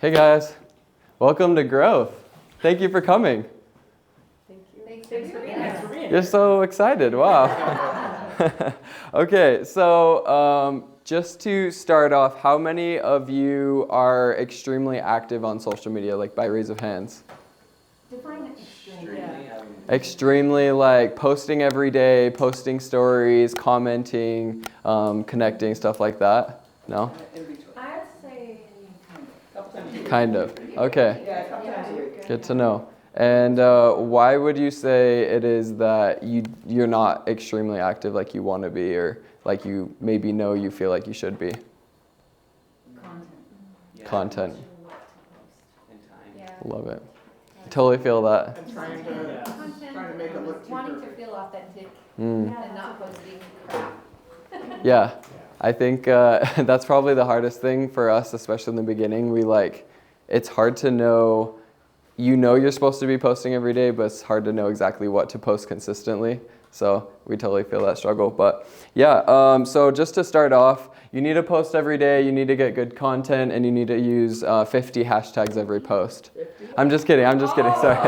Hey guys, welcome to Growth. Thank you for coming. Thank you. Thanks for being here. You're so excited, wow. Okay, so just to start off, how many of you are extremely active on social media, like by raise of hands? Define extremely. Extremely, like posting every day, posting stories, commenting, connecting, stuff like that? No? I'd say Kind of. Okay. Yeah, a couple times a week. Good to know. And why would you say it is that you're not extremely active like you want to be, or like you maybe know you feel like you should be? Content. yeah. Love it. Totally feel that. And trying to make it look too Wanting to perfect. feel authentic Mm. and not posting crap. Yeah, I think that's probably the hardest thing for us, especially in the beginning. It's hard to know. You know you're supposed to be posting every day, but it's hard to know exactly what to post consistently. So we totally feel that struggle. But yeah, so just to start off, you need to post every day, you need to get good content, and you need to use 50 hashtags every post. 50? I'm just kidding, sorry.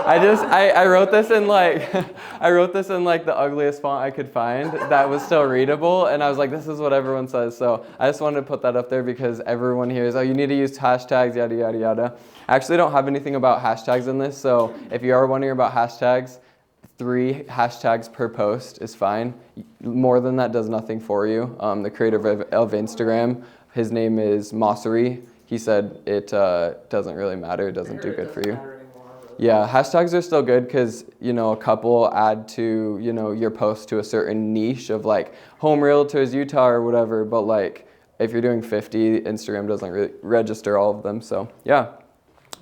I wrote this in the ugliest font I could find that was still readable, and I was like, this is what everyone says. So I just wanted to put that up there because everyone hears, oh, you need to use hashtags, yada, yada, yada. I actually don't have anything about hashtags in this, so if you are wondering about hashtags, 3 hashtags per post is fine. More than that does nothing for you. The creator of Instagram, his name is Mosseri. He said it doesn't really matter. It doesn't do good for you. Yeah, hashtags are still good because, a couple add to, your post to a certain niche of like home realtors, Utah or whatever. But like if you're doing 50, Instagram doesn't really register all of them. So yeah.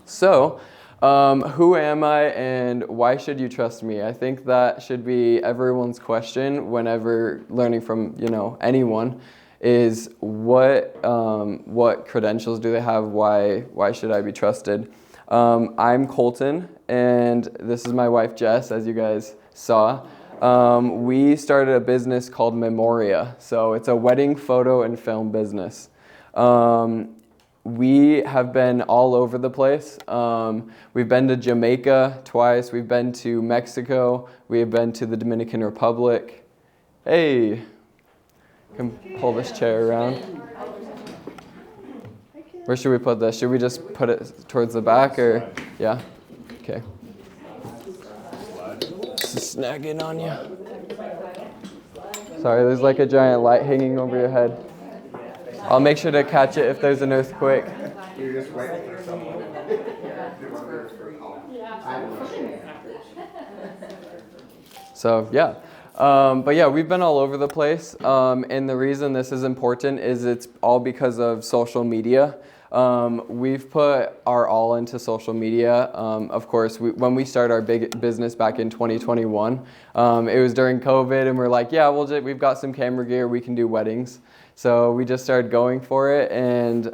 So who am I and why should you trust me? I think that should be everyone's question whenever learning from, anyone is what credentials do they have? Why should I be trusted? I'm Colton, and this is my wife Jess, as you guys saw. We started a business called Memoria, so it's a wedding photo and film business. We have been all over the place. We've been to Jamaica twice. We've been to Mexico. We have been to the Dominican Republic. Hey, can pull this chair around. Where should we put this? Should we just put it towards the back or? Yeah? Okay. This is snagging on you. Sorry, there's like a giant light hanging over your head. I'll make sure to catch it if there's an earthquake. You're just waiting for someone. So yeah. But yeah, we've been all over the place. And the reason this is important is it's all because of social media. We've put our all into social media. Of course, when we started our big business back in 2021, it was during COVID, and we're like, yeah, we've got some camera gear, we can do weddings. So we just started going for it, and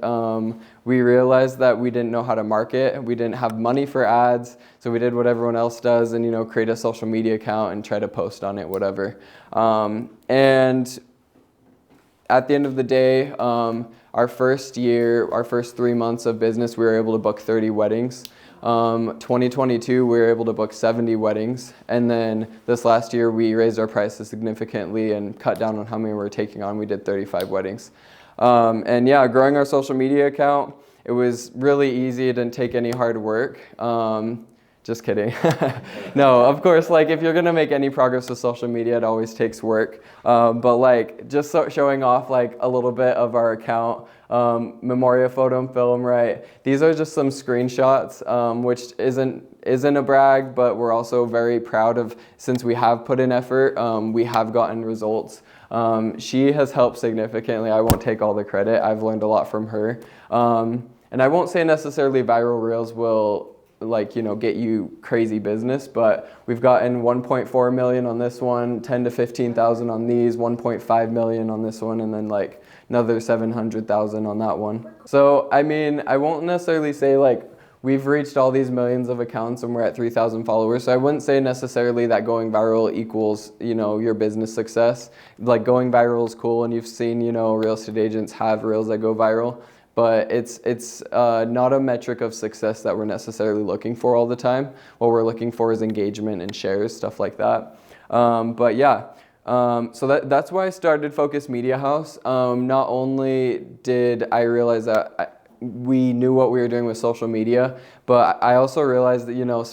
we realized that we didn't know how to market. We didn't have money for ads, so we did what everyone else does and, create a social media account and try to post on it, whatever. And at the end of the day, our first 3 months of business, we were able to book 30 weddings. 2022, we were able to book 70 weddings. And then this last year, we raised our prices significantly and cut down on how many we were taking on. We did 35 weddings. And yeah, growing our social media account, it was really easy. It didn't take any hard work. Just kidding. No, of course, like if you're gonna make any progress with social media, it always takes work. But like just showing off like a little bit of our account, Memoria Photo and Film, right? These are just some screenshots, which isn't a brag, but we're also very proud of, since we have put in effort, we have gotten results. She has helped significantly. I won't take all the credit. I've learned a lot from her. And I won't say necessarily viral reels will get you crazy business, but we've gotten 1.4 million on this one, 10 to 15,000 on these, 1.5 million on this one, and then like another 700,000 on that one. So I mean, I won't necessarily say like we've reached all these millions of accounts and we're at 3,000 followers. So I wouldn't say necessarily that going viral equals, your business success. Like going viral is cool, and you've seen, real estate agents have reels that go viral. but it's not a metric of success that we're necessarily looking for all the time. What we're looking for is engagement and shares, stuff like that. But yeah, so that's why I started Focus Media House. Not only did I realize that we knew what we were doing with social media, but I also realized that, you know,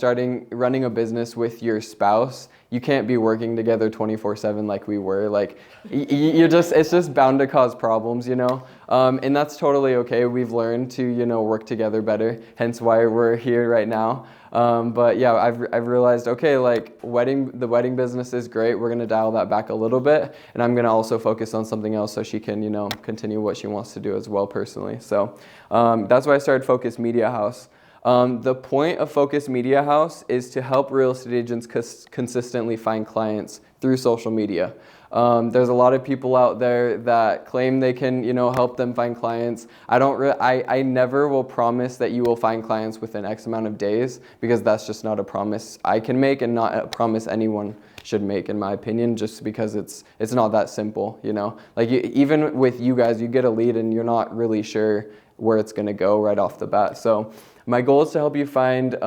running a business with your spouse, you can't be working together 24/7 like we were. Like, it's just bound to cause problems, you know. And that's totally okay. We've learned to, you know, work together better. Hence why we're here right now. But yeah, I've realized, okay, like the wedding business is great. We're gonna dial that back a little bit, and I'm gonna also focus on something else so she can, you know, continue what she wants to do as well personally. So that's why I started Focus Media House. The point of Focus Media House is to help real estate agents consistently find clients through social media. There's a lot of people out there that claim they can, you know, help them find clients. I never will promise that you will find clients within X amount of days, because that's just not a promise I can make, and not a promise anyone should make, in my opinion, just because it's not that simple, you know. Like even with you guys, you get a lead and you're not really sure where it's gonna go right off the bat. So my goal is to help you find,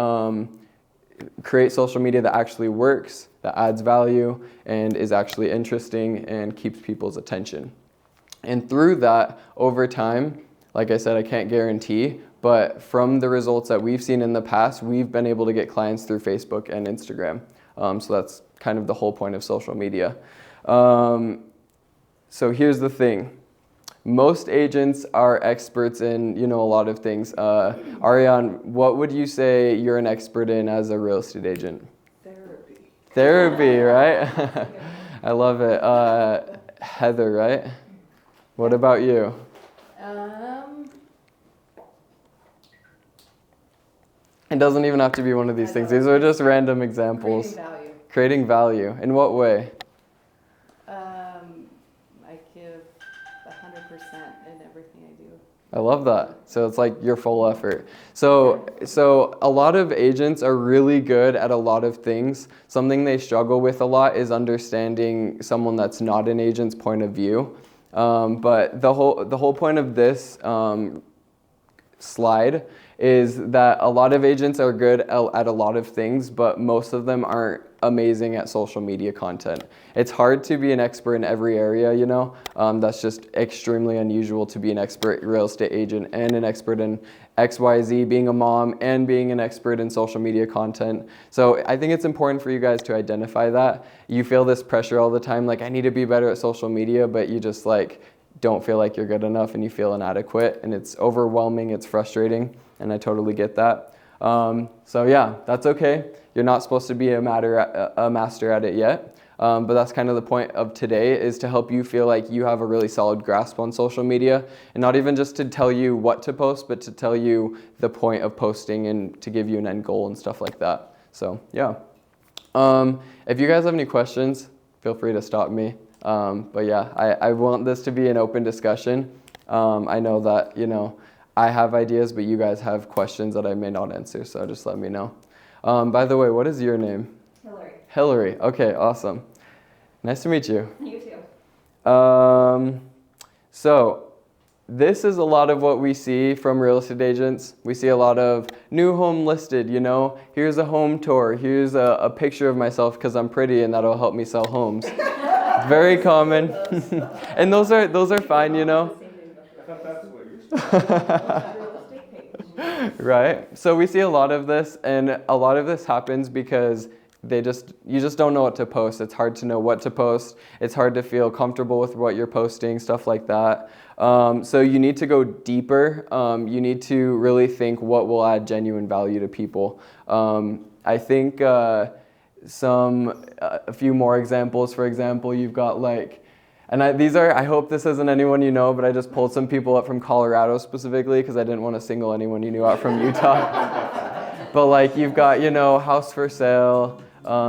create social media that actually works, that adds value, and is actually interesting and keeps people's attention. And through that, over time, like I said, I can't guarantee, but from the results that we've seen in the past, we've been able to get clients through Facebook and Instagram. So that's kind of the whole point of social media. So here's the thing. Most agents are experts in, you know, a lot of things. Ariane, what would you say you're an expert in as a real estate agent? Therapy. Therapy, right? I love it. Heather, right? What about you? It doesn't even have to be one of these things. These are just random examples. Creating value. Creating value. In what way? I give 100% in everything I do. I love that. So it's like your full effort. So a lot of agents are really good at a lot of things. Something they struggle with a lot is understanding someone that's not an agent's point of view. But the whole point of this slide is that a lot of agents are good at a lot of things, but most of them aren't amazing at social media content. It's hard to be an expert in every area, you know. That's just extremely unusual to be an expert real estate agent and an expert in XYZ, being a mom and being an expert in social media content. So I think it's important for you guys to identify that. You feel this pressure all the time, like I need to be better at social media, but you just like don't feel like you're good enough and you feel inadequate, and it's overwhelming, it's frustrating, and I totally get that. So yeah, that's okay. You're not supposed to be a master at it yet, but that's kind of the point of today, is to help you feel like you have a really solid grasp on social media, and not even just to tell you what to post, but to tell you the point of posting and to give you an end goal and stuff like that. So yeah. If you guys have any questions, feel free to stop me. But yeah, I want this to be an open discussion. I know that, you know, I have ideas, but you guys have questions that I may not answer, so just let me know. By the way, what is your name? Hillary. Hillary. Okay, awesome. Nice to meet you. You too. So this is a lot of what we see from real estate agents. We see a lot of new home listed, you know, here's a home tour, here's a picture of myself because I'm pretty and that'll help me sell homes. Very common. And those are fine, you know. I thought that's what you're Right? So we see a lot of this, and a lot of this happens because you just don't know what to post. It's hard to know what to post. It's hard to feel comfortable with what you're posting, stuff like that. So you need to go deeper. You need to really think what will add genuine value to people. I think a few more examples. For example, you've got like, and I hope this isn't anyone you know, but I just pulled some people up from Colorado specifically because I didn't want to single anyone you knew out from Utah. But like you've got, you know, house for sale.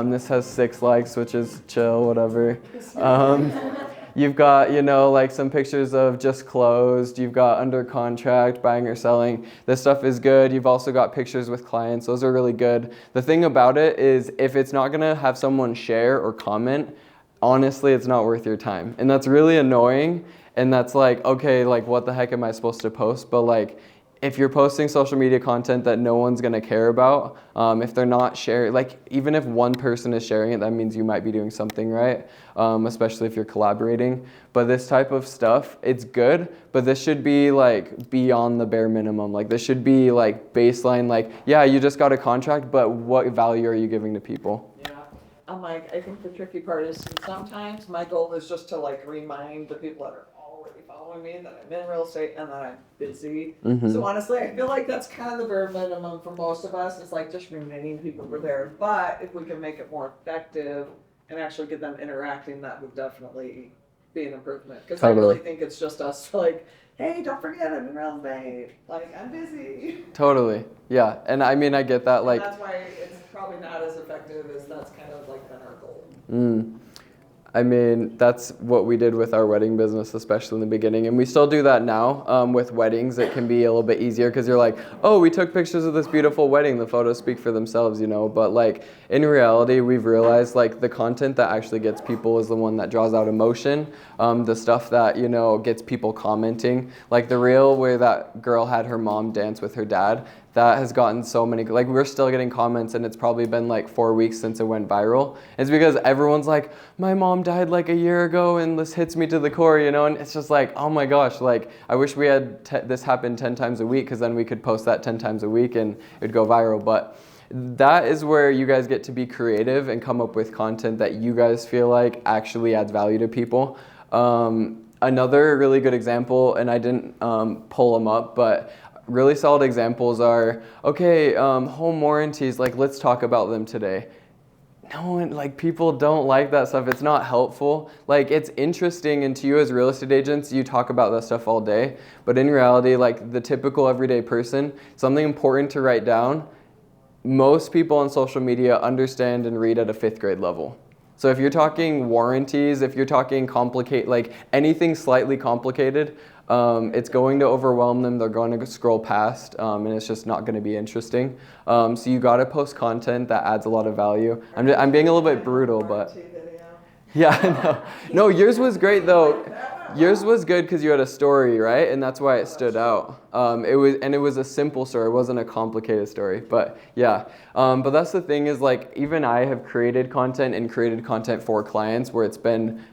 This has 6 likes, which is chill, whatever. You've got, you know, like some pictures of just closed. You've got under contract, buying or selling. This stuff is good. You've also got pictures with clients. Those are really good. The thing about it is if it's not going to have someone share or comment, honestly, it's not worth your time. And that's really annoying. And that's like, okay, like what the heck am I supposed to post? But like, if you're posting social media content that no one's gonna care about, if they're not sharing, like even if one person is sharing it, that means you might be doing something right, especially if you're collaborating. But this type of stuff, it's good, but this should be like beyond the bare minimum. Like this should be like baseline, like, yeah, you just got a contract, but what value are you giving to people? Yeah, I'm like, I think the tricky part is sometimes my goal is just to like remind the people that are already following me that I'm in real estate and that I'm busy. Mhm. So honestly, I feel like that's kind of the bare minimum for most of us. It's like just reminding people we're there. But if we can make it more effective and actually get them interacting, that would definitely be an improvement. Because I Totally. really think it's just us like, hey, don't forget I'm in real estate. Like I'm busy. Totally, yeah. And I mean, I get that, like, And that's why it's probably not as effective as that's kind of like been our goal. I mean, that's what we did with our wedding business, especially in the beginning. And we still do that now with weddings. It can be a little bit easier because you're like, oh, we took pictures of this beautiful wedding. The photos speak for themselves, you know. But like in reality, we've realized like the content that actually gets people is the one that draws out emotion. The stuff that, you know, gets people commenting. Like the reel where that girl had her mom dance with her dad. That has gotten so many, like we're still getting comments and it's probably been like 4 weeks since it went viral. It's because everyone's like, my mom died like a year ago and this hits me to the core, you know, and it's just like, oh my gosh, like I wish we had this happen 10 times a week because then we could post that 10 times a week and it would go viral. But that is where you guys get to be creative and come up with content that you guys feel like actually adds value to people. Another really good example, and I didn't pull them up, but really solid examples are, okay, home warranties, like let's talk about them today. No one, like people don't like that stuff. It's not helpful. Like it's interesting, and to you as real estate agents, you talk about that stuff all day. But in reality, like the typical everyday person, something important to write down, most people on social media understand and read at a 5th grade level. So if you're talking warranties, if you're talking like anything slightly complicated, it's going to overwhelm them. They're going to scroll past, and it's just not going to be interesting. So you got to post content that adds a lot of value. I'm being a little bit brutal, but yeah, no, yours was great though. Yours was good because you had a story, right? And that's why it stood out. It was a simple story. It wasn't a complicated story. But yeah, but that's the thing is like even I have created content for clients where it's been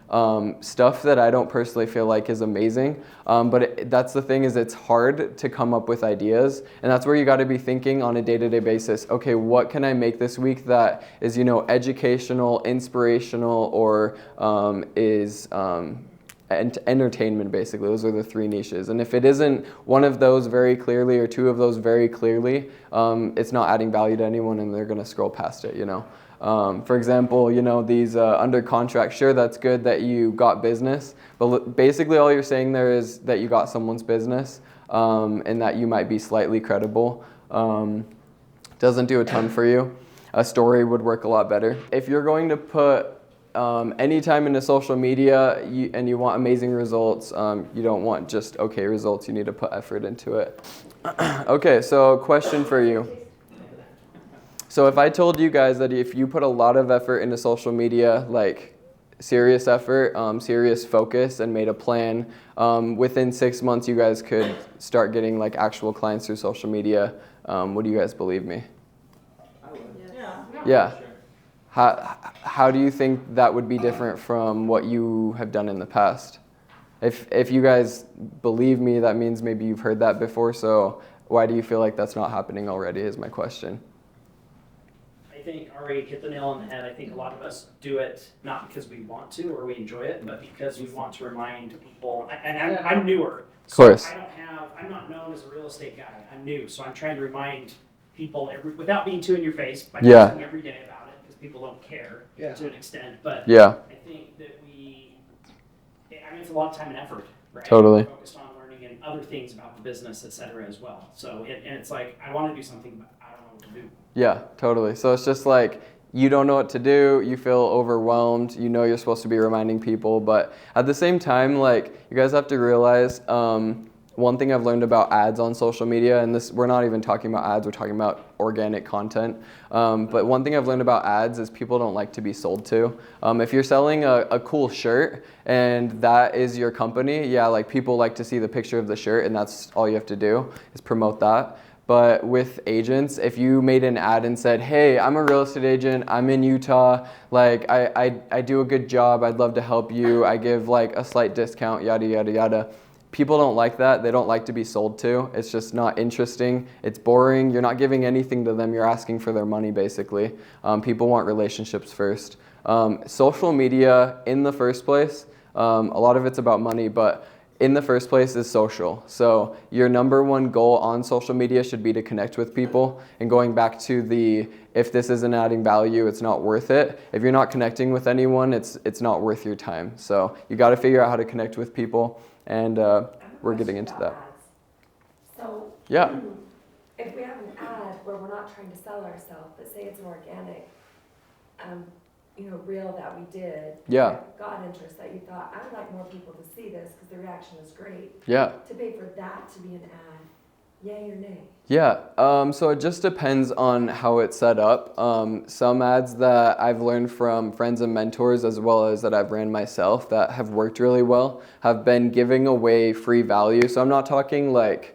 stuff that I don't personally feel like is amazing. But that's the thing is it's hard to come up with ideas, and that's where you got to be thinking on a day-to-day basis. Okay, what can I make this week that is educational, inspirational, or is entertainment, basically. Those are the 3 niches. And if it isn't one of those very clearly or 2 of those very clearly, it's not adding value to anyone and they're going to scroll past it, you know. For example, these under contract, sure, that's good that you got business, but basically all you're saying there is that you got someone's business and that you might be slightly credible. Doesn't do a ton for you. A story would work a lot better. If you're going to put any time into social media and you want amazing results, you don't want just okay results, you need to put effort into it. Okay, so question for you. So if I told you guys that if you put a lot of effort into social media, like serious effort, serious focus, and made a plan, within 6 months you guys could start getting like actual clients through social media, would you guys believe me? I would. Yeah. Yeah. How do you think that would be different from what you have done in the past? If you guys believe me, that means maybe you've heard that before, so why do you feel like that's not happening already is my question. I think Ari hit the nail on the head. I think a lot of us do it not because we want to or we enjoy it, but because we want to remind people. And I'm newer. Of course. So I'm not known as a real estate guy. I'm new, so I'm trying to remind people without being too in your face by talking every day about it because people don't care to an extent. But Yeah. I think that it's a lot of time and effort, right? Totally. We're focused on learning and other things about the business, et cetera, as well. So it's like I want to do something, but I don't know what to do. Yeah, totally. So it's just like you don't know what to do, you feel overwhelmed, you know you're supposed to be reminding people, but at the same time, like you guys have to realize one thing I've learned about ads on social media, and this, we're not even talking about ads, we're talking about organic content. But one thing I've learned about ads is people don't like to be sold to. If you're selling a cool shirt and that is your company, yeah, like people like to see the picture of the shirt and that's all you have to do is promote that. But with agents, if you made an ad and said, hey, I'm a real estate agent, I'm in Utah, like I do a good job, I'd love to help you, I give like a slight discount, yada, yada, yada. People don't like that. They don't like to be sold to. It's just not interesting. It's boring. You're not giving anything to them. You're asking for their money, basically. People want relationships first. Social media, in the first place, a lot of it's about money, but in the first place is social. So your number one goal on social media should be to connect with people. And going back to the, if this isn't adding value, it's not worth it. If you're not connecting with anyone, it's not worth your time. So you got to figure out how to connect with people. And we're getting into that. So, Yeah. if we have an ad where we're not trying to sell ourselves, but say it's an organic, reel that we did. Yeah. That got interest that you thought, I would like more people to see this because the reaction is great. Yeah. To pay for that to be an ad, yay or nay? Yeah, so it just depends on how it's set up. Some ads that I've learned from friends and mentors, as well as that I've ran myself, that have worked really well, have been giving away free value. So I'm not talking like,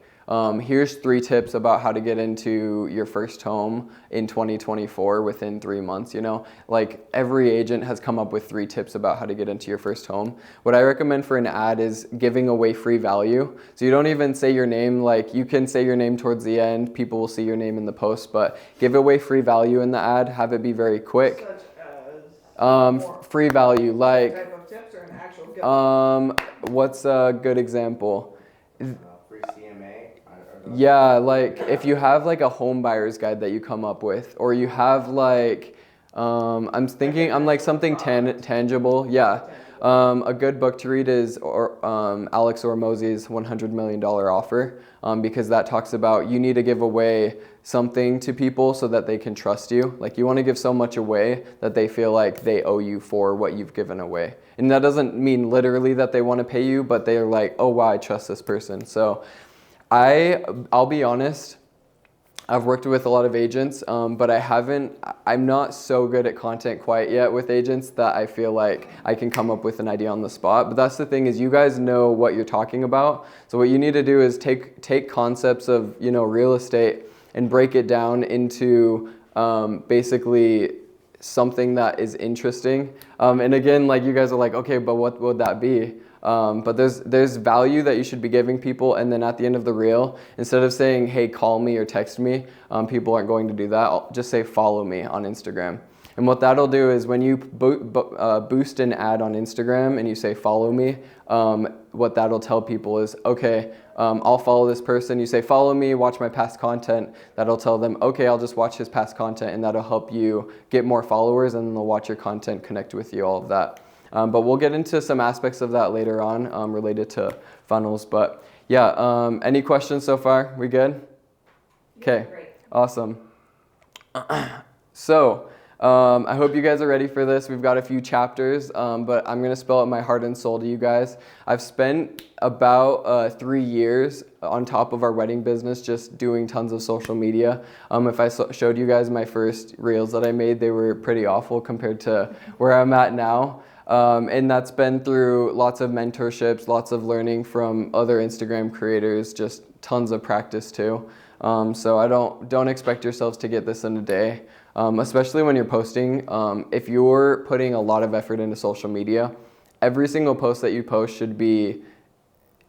here's 3 tips about how to get into your first home in 2024 within 3 months, you know? Like every agent has come up with 3 tips about how to get into your first home. What I recommend for an ad is giving away free value. So you don't even say your name, like you can say your name towards the end, people will see your name in the post, but give away free value in the ad, have it be very quick. Such as Free value, like, type of tips or an actual gift? what's a good example? Free CMA. Yeah, like if you have like a home buyer's guide that you come up with, or you have like, I'm like something tangible. Yeah. A good book to read is Alex Hormozi's $100 Million Offer, because that talks about you need to give away something to people so that they can trust you. Like you want to give so much away that they feel like they owe you for what you've given away. And that doesn't mean literally that they want to pay you, but they're like, oh wow, I trust this person. So I'll be honest, I've worked with a lot of agents, but I'm not so good at content quite yet with agents that I feel like I can come up with an idea on the spot. But that's the thing, is you guys know what you're talking about. So what you need to do is take concepts of, real estate and break it down into basically something that is interesting. And again, like you guys are like, okay, but what would that be? But there's value that you should be giving people, and then at the end of the reel, instead of saying, hey, call me or text me, people aren't going to do that. I'll just say follow me on Instagram. And what that'll do is when you boost an ad on Instagram and you say follow me, what that'll tell people is, okay, I'll follow this person. You say follow me, watch my past content. That'll tell them, okay, I'll just watch his past content, and that'll help you get more followers, and then they'll watch your content, connect with you, all of that. But we'll get into some aspects of that later on related to funnels. But yeah, any questions so far? We good? Okay, Great. awesome. So I hope you guys are ready for this. We've got a few chapters, but I'm going to spell out my heart and soul to you guys. I've spent about 3 years on top of our wedding business just doing tons of social media. If I showed you guys my first reels that I made, they were pretty awful compared to where I'm at now. And that's been through lots of mentorships, lots of learning from other Instagram creators, just tons of practice too. So I don't expect yourselves to get this in a day, especially when you're posting. If you're putting a lot of effort into social media, every single post that you post should be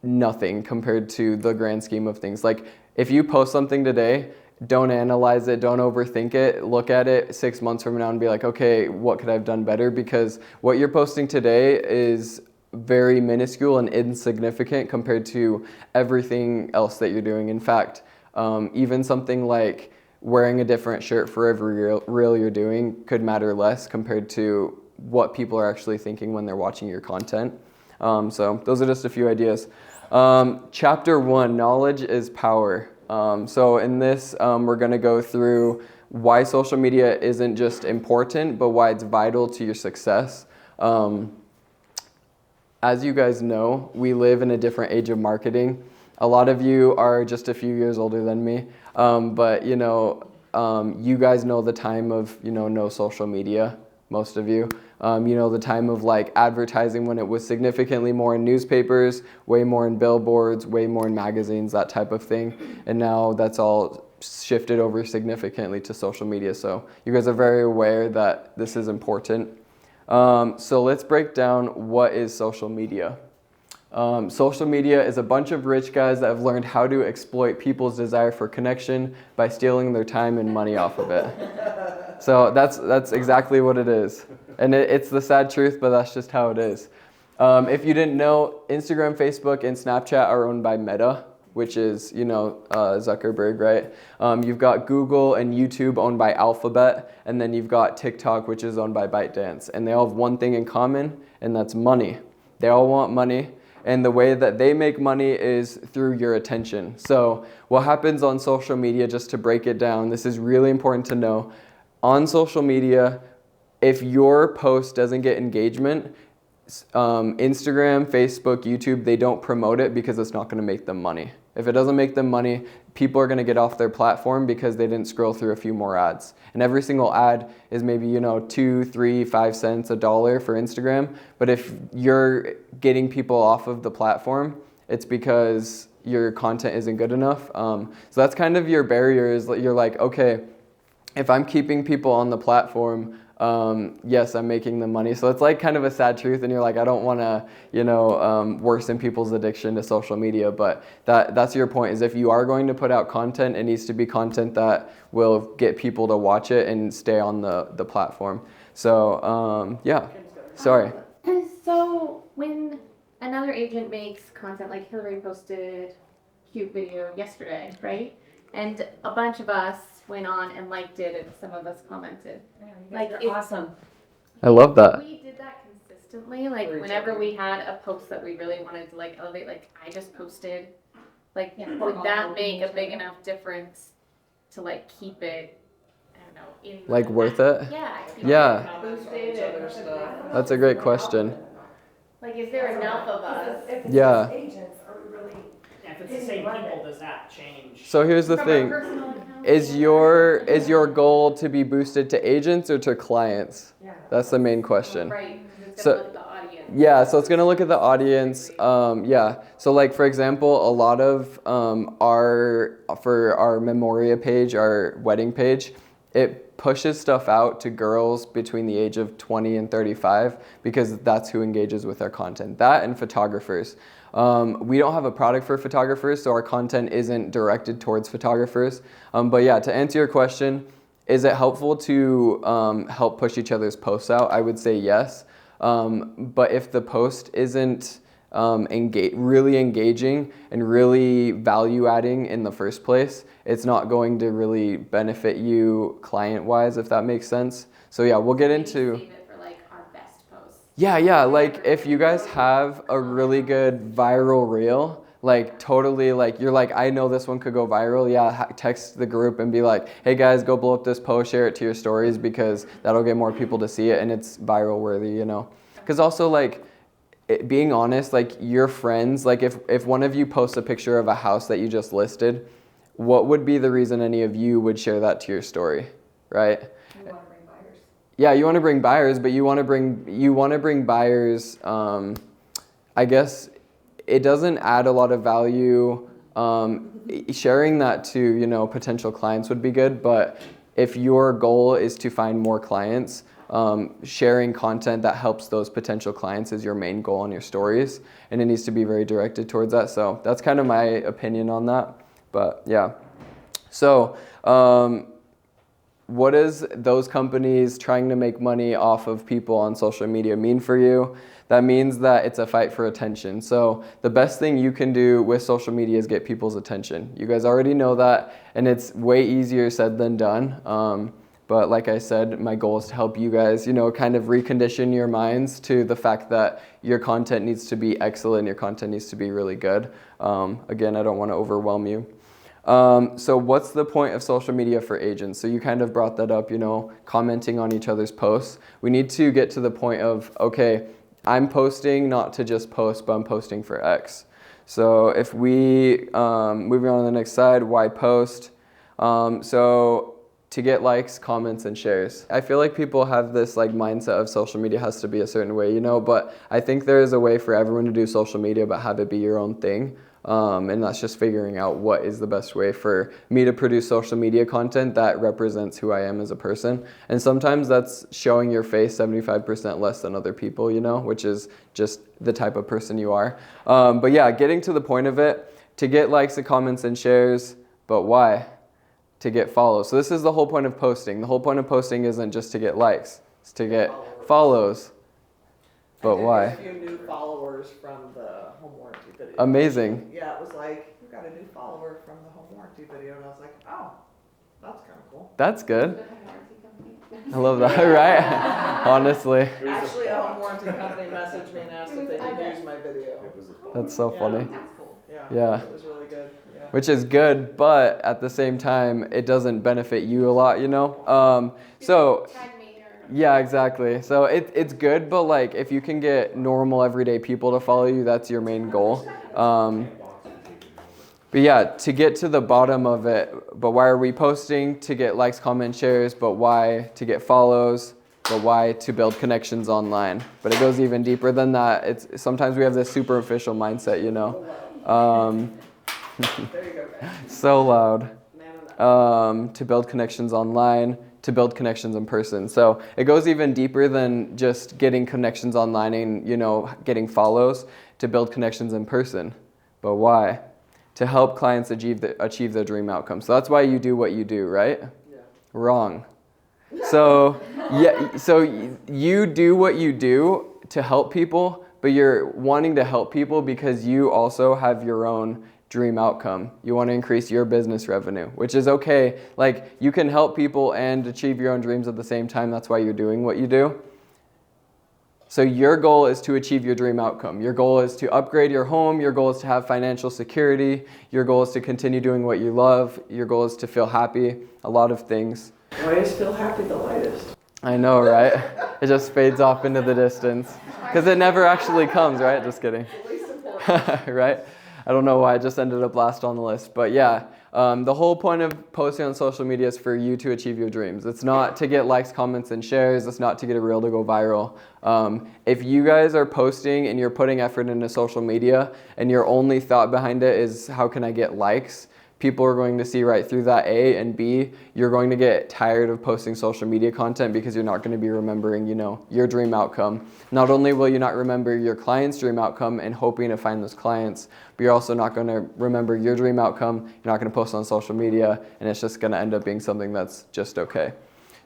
nothing compared to the grand scheme of things. Like if you post something today, don't analyze it, don't overthink it, look at it 6 months from now and be like, okay, what could I have done better? Because what you're posting today is very minuscule and insignificant compared to everything else that you're doing. In fact, even something like wearing a different shirt for every reel you're doing could matter less compared to what people are actually thinking when they're watching your content. So those are just a few ideas. Chapter 1, knowledge is power. So in this, we're going to go through why social media isn't just important, but why it's vital to your success. As you guys know, we live in a different age of marketing. A lot of you are just a few years older than me, but you guys know the time of no social media. Most of you, the time of like advertising when it was significantly more in newspapers, way more in billboards, way more in magazines, that type of thing. And now that's all shifted over significantly to social media. So you guys are very aware that this is important. So let's break down what is social media. Social media is a bunch of rich guys that have learned how to exploit people's desire for connection by stealing their time and money off of it. So that's exactly what it is. And it's the sad truth, but that's just how it is. If you didn't know, Instagram, Facebook, and Snapchat are owned by Meta, which is, Zuckerberg, right? You've got Google and YouTube owned by Alphabet, and then you've got TikTok, which is owned by ByteDance. And they all have one thing in common, and that's money. They all want money. And the way that they make money is through your attention. So what happens on social media, just to break it down, this is really important to know. On social media, if your post doesn't get engagement, Instagram, Facebook, YouTube, they don't promote it because it's not going to make them money. If it doesn't make them money, people are going to get off their platform because they didn't scroll through a few more ads. And every single ad is maybe, 2, 3, 5 cents, $1 for Instagram. But if you're getting people off of the platform, it's because your content isn't good enough. So that's kind of your barrier, is that you're like, okay, if I'm keeping people on the platform, yes, I'm making them money. So it's like kind of a sad truth, and you're like, I don't want to, worsen people's addiction to social media. But that's your point, is if you are going to put out content, it needs to be content that will get people to watch it and stay on the platform. So, yeah, sorry. So when another agent makes content, like Hillary posted cute video yesterday, right? And a bunch of us went on and liked it, and some of us commented. Like, You're awesome. I love that. We did that consistently. Like whenever we had a post that we really wanted to like elevate, like I just posted, like would that make a big enough difference to like keep it, I don't know, in Like worth it? Yeah. Yeah. Boosted and, That's a great question. like, is there enough of us? If it's Yeah. just agents, are we really? Yeah, if it's the same people, does that change? So here's the From thing. our personal account? Is your goal to be boosted to agents or to clients? Yeah. That's the main question. Right. It's So- gonna look at the audience. Yeah, so it's gonna look at the audience. Yeah, so like for example, a lot of for our Memoria page, our wedding page, it pushes stuff out to girls between the age of 20 and 35 because that's who engages with our content. That and photographers. We don't have a product for photographers, so our content isn't directed towards photographers. But yeah, to answer your question, is it helpful to help push each other's posts out? I would say yes. But if the post isn't really engaging and really value adding in the first place, it's not going to really benefit you client-wise, if that makes sense. So yeah, we'll get Maybe into... save it for like our best posts. Yeah, like if you guys have a really good viral reel, like totally like, you're like, I know this one could go viral, yeah, text the group and be like, hey guys, go blow up this post, share it to your stories because that'll get more people to see it and it's viral worthy, Because also like, being honest, like your friends, like if one of you posts a picture of a house that you just listed, what would be the reason any of you would share that to your story, right? We want to bring buyers. Yeah, you want to bring buyers, but you want to bring buyers. I guess it doesn't add a lot of value. Sharing that to potential clients would be good, but if your goal is to find more clients, sharing content that helps those potential clients is your main goal on your stories, and it needs to be very directed towards that. So that's kind of my opinion on that. But yeah, so. What does those companies trying to make money off of people on social media mean for you? That means that it's a fight for attention. So the best thing you can do with social media is get people's attention. You guys already know that, and it's way easier said than done. But like I said, my goal is to help you guys, kind of recondition your minds to the fact that your content needs to be excellent, your content needs to be really good. Again, I don't want to overwhelm you. So what's the point of social media for agents? So you kind of brought that up, commenting on each other's posts. We need to get to the point of, okay, I'm posting not to just post, but I'm posting for X. So if we, moving on to the next slide, why post? So to get likes, comments, and shares. I feel like people have this like mindset of social media has to be a certain way, but I think there is a way for everyone to do social media, but have it be your own thing. And that's just figuring out what is the best way for me to produce social media content that represents who I am as a person. And sometimes that's showing your face 75% less than other people, which is just the type of person you are. But yeah, getting to the point of it, to get likes and comments and shares, but why? To get follows. So this is the whole point of posting. The whole point of posting isn't just to get likes, it's to get follows. But why? I did get a few new followers from the home warranty video. Amazing. Yeah, it was like, we got a new follower from the home warranty video, and I was like, oh, that's kind of cool. That's good. The home warranty company. I love that, right? Honestly, Actually, a home warranty company messaged me and asked if they could use my video. that's so funny. That's cool. Yeah. It was really good, yeah. Which is good, but at the same time, it doesn't benefit you a lot, So, Tag me or- yeah, exactly. So it's good, but like if you can get normal everyday people to follow you, that's your main goal. But yeah, to get to the bottom of it, but why are we posting? To get likes, comments, shares, but why? To get follows, but why? To build connections online. But it goes even deeper than that. It's sometimes we have this superficial mindset, There you go, guys. So loud. Man enough. To build connections online, to build connections in person. So it goes even deeper than just getting connections online and, getting follows, to build connections in person. But why? To help clients achieve their dream outcome. So that's why you do what you do, right? Yeah. Wrong. So you do what you do to help people, but you're wanting to help people because you also have your own dream outcome. You want to increase your business revenue, which is okay. Like, you can help people and achieve your own dreams at the same time. That's why you're doing what you do. So your goal is to achieve your dream outcome. Your goal is to upgrade your home. Your goal is to have financial security. Your goal is to continue doing what you love. Your goal is to feel happy. A lot of things. Why is Feel Happy the lightest? I know, right? It just fades off into the distance. Because it never actually comes, right? Just kidding. The least important. Right? I don't know why it just ended up last on the list. But yeah, the whole point of posting on social media is for you to achieve your dreams. It's not to get likes, comments, and shares. It's not to get a reel to go viral. If you guys are posting and you're putting effort into social media and your only thought behind it is how can I get likes, people are going to see right through that, A, and B, you're going to get tired of posting social media content because you're not going to be remembering, your dream outcome. Not only will you not remember your client's dream outcome and hoping to find those clients, but you're also not going to remember your dream outcome. You're not going to post on social media, and it's just going to end up being something that's just okay.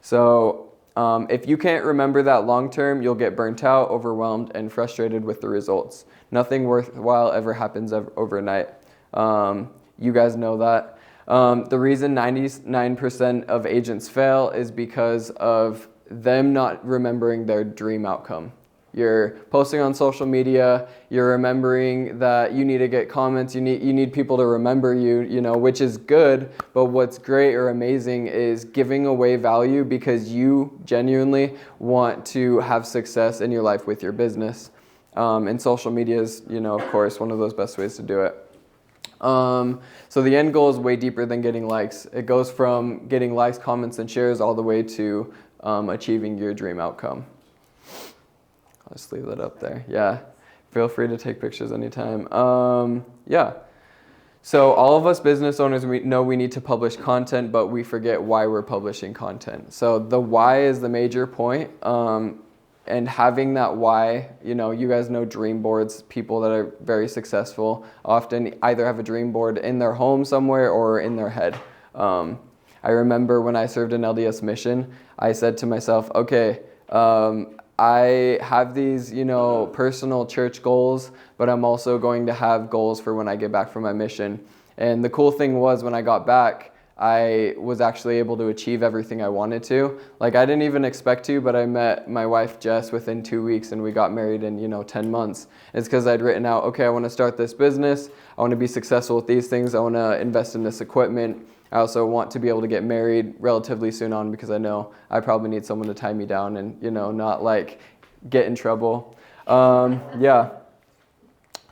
So if you can't remember that long term, you'll get burnt out, overwhelmed, and frustrated with the results. Nothing worthwhile ever happens overnight. You guys know that. The reason 99% of agents fail is because of them not remembering their dream outcome. You're posting on social media, you're remembering that you need to get comments, you need people to remember you, which is good, but what's great or amazing is giving away value because you genuinely want to have success in your life with your business. And social media is, of course, one of those best ways to do it. So the end goal is way deeper than getting likes. It goes from getting likes, comments, and shares all the way to achieving your dream outcome. I'll just leave that up there. Yeah, feel free to take pictures anytime. Yeah. So all of us business owners, we know we need to publish content, but we forget why we're publishing content. So the why is the major point. And having that why, you guys know dream boards. People that are very successful often either have a dream board in their home somewhere or in their head. I remember when I served an LDS mission, I said to myself, okay, I have these, personal church goals, but I'm also going to have goals for when I get back from my mission. And the cool thing was when I got back, I was actually able to achieve everything I wanted to. Like, I didn't even expect to, but I met my wife Jess within 2 weeks and we got married in 10 months. It's because I'd written out, okay, I want to start this business. I want to be successful with these things. I want to invest in this equipment. I also want to be able to get married relatively soon on because I know I probably need someone to tie me down and, not like get in trouble. Yeah.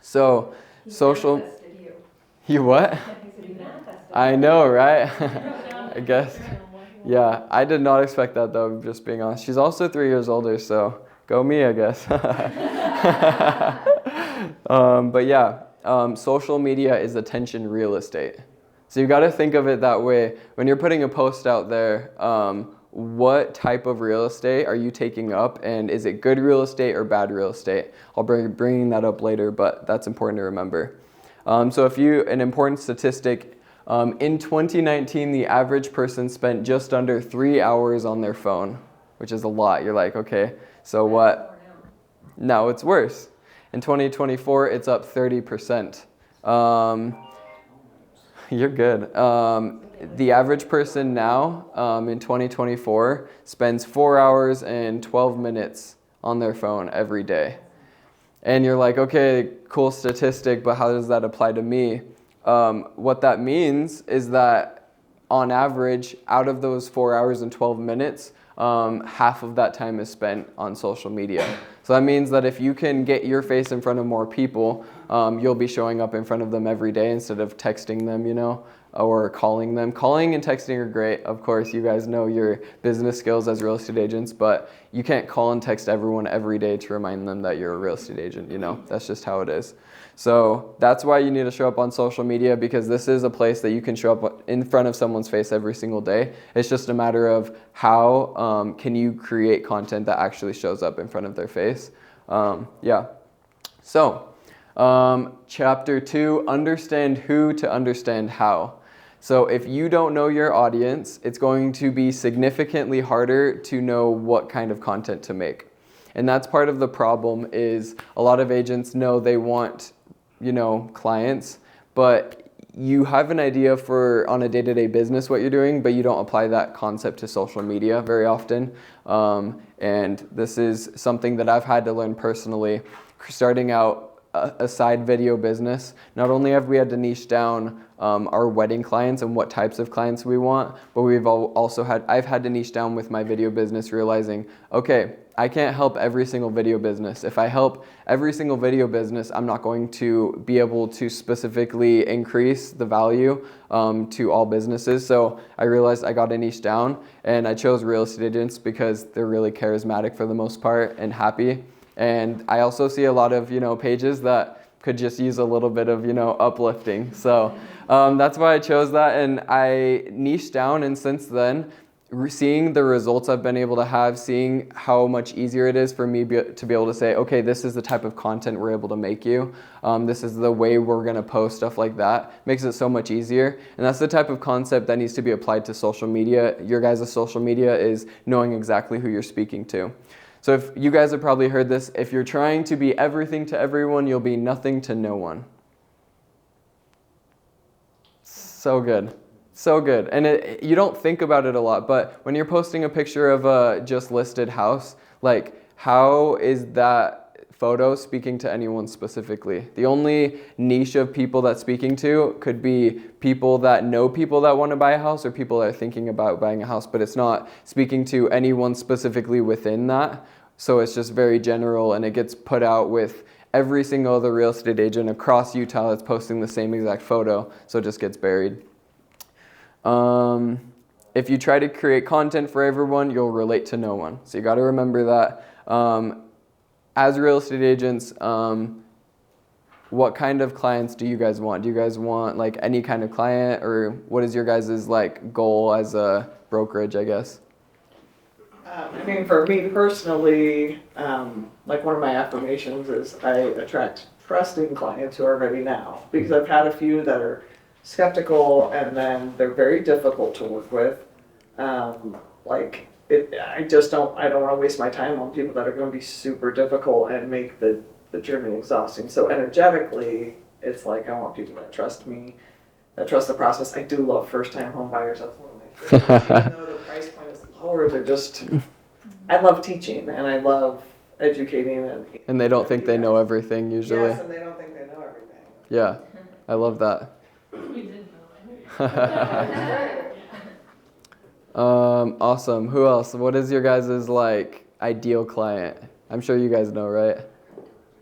So social. Manifested you. You what? You manifested. I know, right? I guess. Yeah, I did not expect that though, just being honest. She's also 3 years older, so go me, I guess. But yeah, social media is attention real estate. So you got to think of it that way. When you're putting a post out there, what type of real estate are you taking up, and is it good real estate or bad real estate? I'll bringing that up later, but that's important to remember. So an important statistic, in 2019, the average person spent just under 3 hours on their phone, which is a lot. You're like, okay, so what? No, it's worse. In 2024, it's up 30%. You're good. The average person now, in 2024, spends 4 hours and 12 minutes on their phone every day. And you're like, okay, cool statistic, but how does that apply to me? What that means is that on average, out of those 4 hours and 12 minutes, half of that time is spent on social media. So that means that if you can get your face in front of more people, you'll be showing up in front of them every day instead of texting them, or calling them. Calling and texting are great. Of course, you guys know your business skills as real estate agents, but you can't call and text everyone every day to remind them that you're a real estate agent, That's just how it is. So that's why you need to show up on social media, because this is a place that you can show up in front of someone's face every single day. It's just a matter of how can you create content that actually shows up in front of their face. So chapter 2, understand who to understand how. So if you don't know your audience, it's going to be significantly harder to know what kind of content to make. And that's part of the problem, is a lot of agents know they want, clients, but you have an idea for on a day-to-day business what you're doing, but you don't apply that concept to social media very often. And this is something that I've had to learn personally, starting out a side video business. Not only have we had to niche down our wedding clients and what types of clients we want, but I've had to niche down with my video business, realizing, okay, I can't help every single video business. If I help every single video business, I'm not going to be able to specifically increase the value to all businesses. So I realized I got to niche down, and I chose real estate agents because they're really charismatic for the most part and happy. And I also see a lot of, pages that could just use a little bit of, uplifting. So that's why I chose that, and I niched down. And since then, seeing the results I've been able to have, seeing how much easier it is for me to be able to say, okay, this is the type of content we're able to make you. This is the way we're going to post, stuff like that. Makes it so much easier. And that's the type of concept that needs to be applied to social media. Your guys' social media is knowing exactly who you're speaking to. So if you guys have probably heard this, if you're trying to be everything to everyone, you'll be nothing to no one. So good. So good. And you don't think about it a lot, but when you're posting a picture of a just listed house, like, how is that photo speaking to anyone specifically? The only niche of people that's speaking to could be people that know people that want to buy a house, or people that are thinking about buying a house, but it's not speaking to anyone specifically within that. So it's just very general, and it gets put out with every single other real estate agent across Utah that's posting the same exact photo, so it just gets buried. If you try to create content for everyone, you'll relate to no one. So you got to remember that. As real estate agents, what kind of clients do you guys want? Do you guys want like any kind of client, or what is your guys' like goal as a brokerage, I guess? For me personally, like one of my affirmations is I attract trusting clients who are ready now, because I've had a few that are skeptical, and then they're very difficult to work with. I don't want to waste my time on people that are going to be super difficult and make the journey exhausting. So energetically, it's like I want people that trust me, that trust the process. I do love first-time home buyers. That's one of my favorites. Even though the price point is lower, I love teaching, and I love educating. And they don't think they know everything usually. Yes, and they don't think they know everything. Yeah, I love that. Awesome. Who else? What is your guys' like ideal client? I'm sure you guys know, right?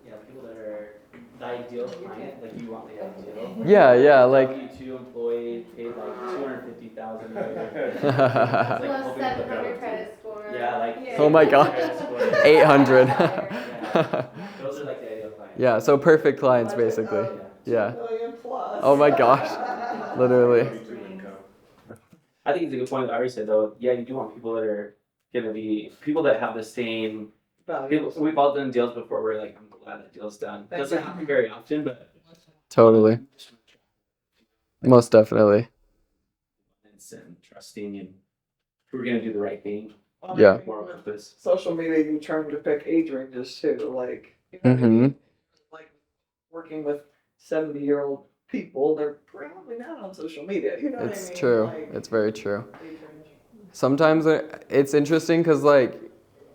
Yeah, people that are the ideal client, like you want Yeah, like. W-2 employee paid like $250,000 a year. Plus 700 credit score. Yeah, like. Oh my gosh. 800. Those are like the ideal clients. Yeah, so perfect clients basically. Yeah. 2 million plus. Oh my gosh. Literally. I think it's a good point that Ari said though. Yeah, you do want people that are gonna be people that have the same. Values. We've all done deals before where like I'm glad that deal's done. Thank Doesn't you. happen very often, but Totally. Most definitely. and trusting and we're gonna do the right thing. Well, Yeah. I think More with purpose. social media, you turn to pick age ranges too, like, you know, what I mean? Like working with 70-year-old people, they're probably not on social media, you know what I mean? It's true. Like, It's very true. age range. Sometimes it's interesting because like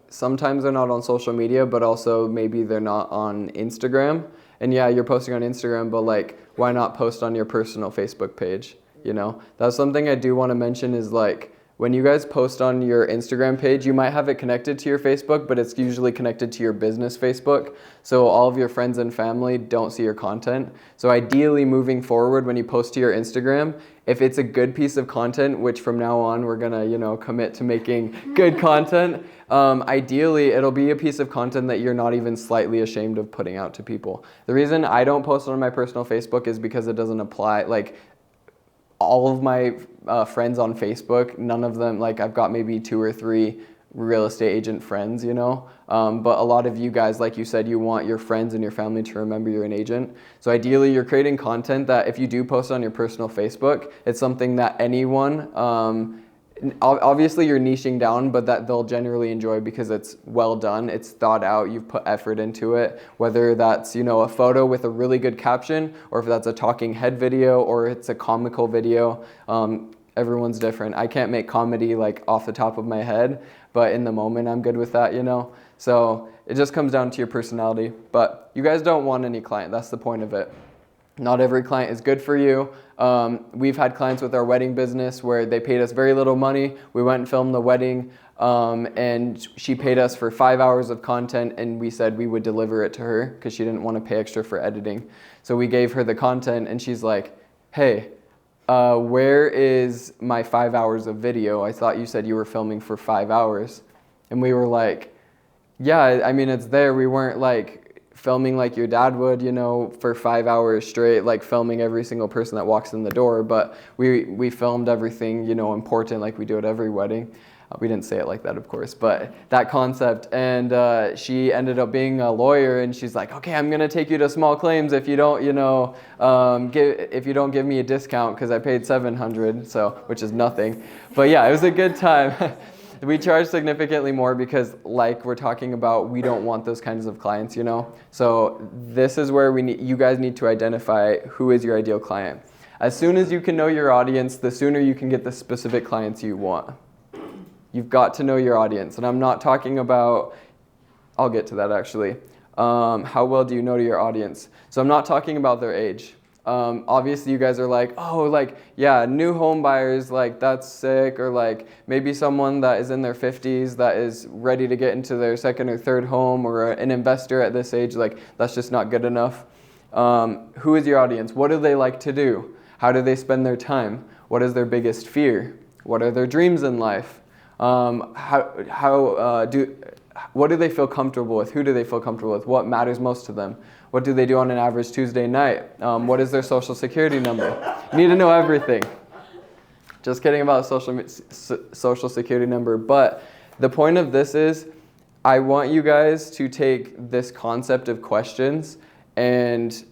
sometimes they're not on social media, but also maybe they're not on Instagram. And yeah, you're posting on Instagram, but like why not post on your personal Facebook page? You know, that's something I do want to mention is like when you guys post on your Instagram page, you might have it connected to your Facebook, but it's usually connected to your business Facebook. So all of your friends and family don't see your content. So ideally moving forward, when you post to your Instagram, if it's a good piece of content, which from now on we're gonna, you know, commit to making good content, ideally it'll be a piece of content that you're not even slightly ashamed of putting out to people. The reason I don't post on my personal Facebook is because it doesn't apply, like, all of my friends on Facebook, none of them, like I've got maybe 2 or 3 real estate agent friends, you know, but a lot of you guys, like you said, you want your friends and your family to remember you're an agent. So ideally you're creating content that if you do post on your personal Facebook, it's something that anyone, obviously you're niching down, but that they'll generally enjoy because it's well done, it's thought out, you've put effort into it, whether that's, you know, a photo with a really good caption, or if that's a talking head video, or it's a comical video. Everyone's different. I can't make comedy like off the top of my head, but in the moment I'm good with that, you know? So it just comes down to your personality, but you guys don't want any client, that's the point of it. Not every client is good for you. We've had clients with our wedding business where they paid us very little money. We went and filmed the wedding, and she paid us for 5 hours of content, and we said we would deliver it to her because she didn't want to pay extra for editing. So we gave her the content, and she's like, hey, where is my 5 hours of video? I thought you said you were filming for 5 hours. And we were like, yeah, I mean, it's there. We weren't like filming like your dad would, you know, for 5 hours straight, like filming every single person that walks in the door. But we filmed everything, you know, important like we do at every wedding. We didn't say it like that, of course, but that concept. And she ended up being a lawyer, and she's like, okay, I'm gonna take you to small claims if you don't, you know, if you don't give me a discount because I paid $700, so which is nothing. But yeah, it was a good time. We charge significantly more because, like we're talking about, we don't want those kinds of clients, you know? So this is where you guys need to identify who is your ideal client. As soon as you can know your audience, the sooner you can get the specific clients you want. You've got to know your audience. And I'm not talking about, I'll get to that actually. How well do you know to your audience? So I'm not talking about their age. Obviously you guys are like, oh, like, yeah, new home buyers, like that's sick, or like maybe someone that is in their 50s that is ready to get into their second or third home, or an investor at this age, like that's just not good enough. Who is your audience? What do they like to do? How do they spend their time? What is their biggest fear? What are their dreams in life? What do they feel comfortable with? Who do they feel comfortable with? What matters most to them? What do they do on an average Tuesday night? What is their social security number? You need to know everything. Just kidding about social security number. But the point of this is, I want you guys to take this concept of questions and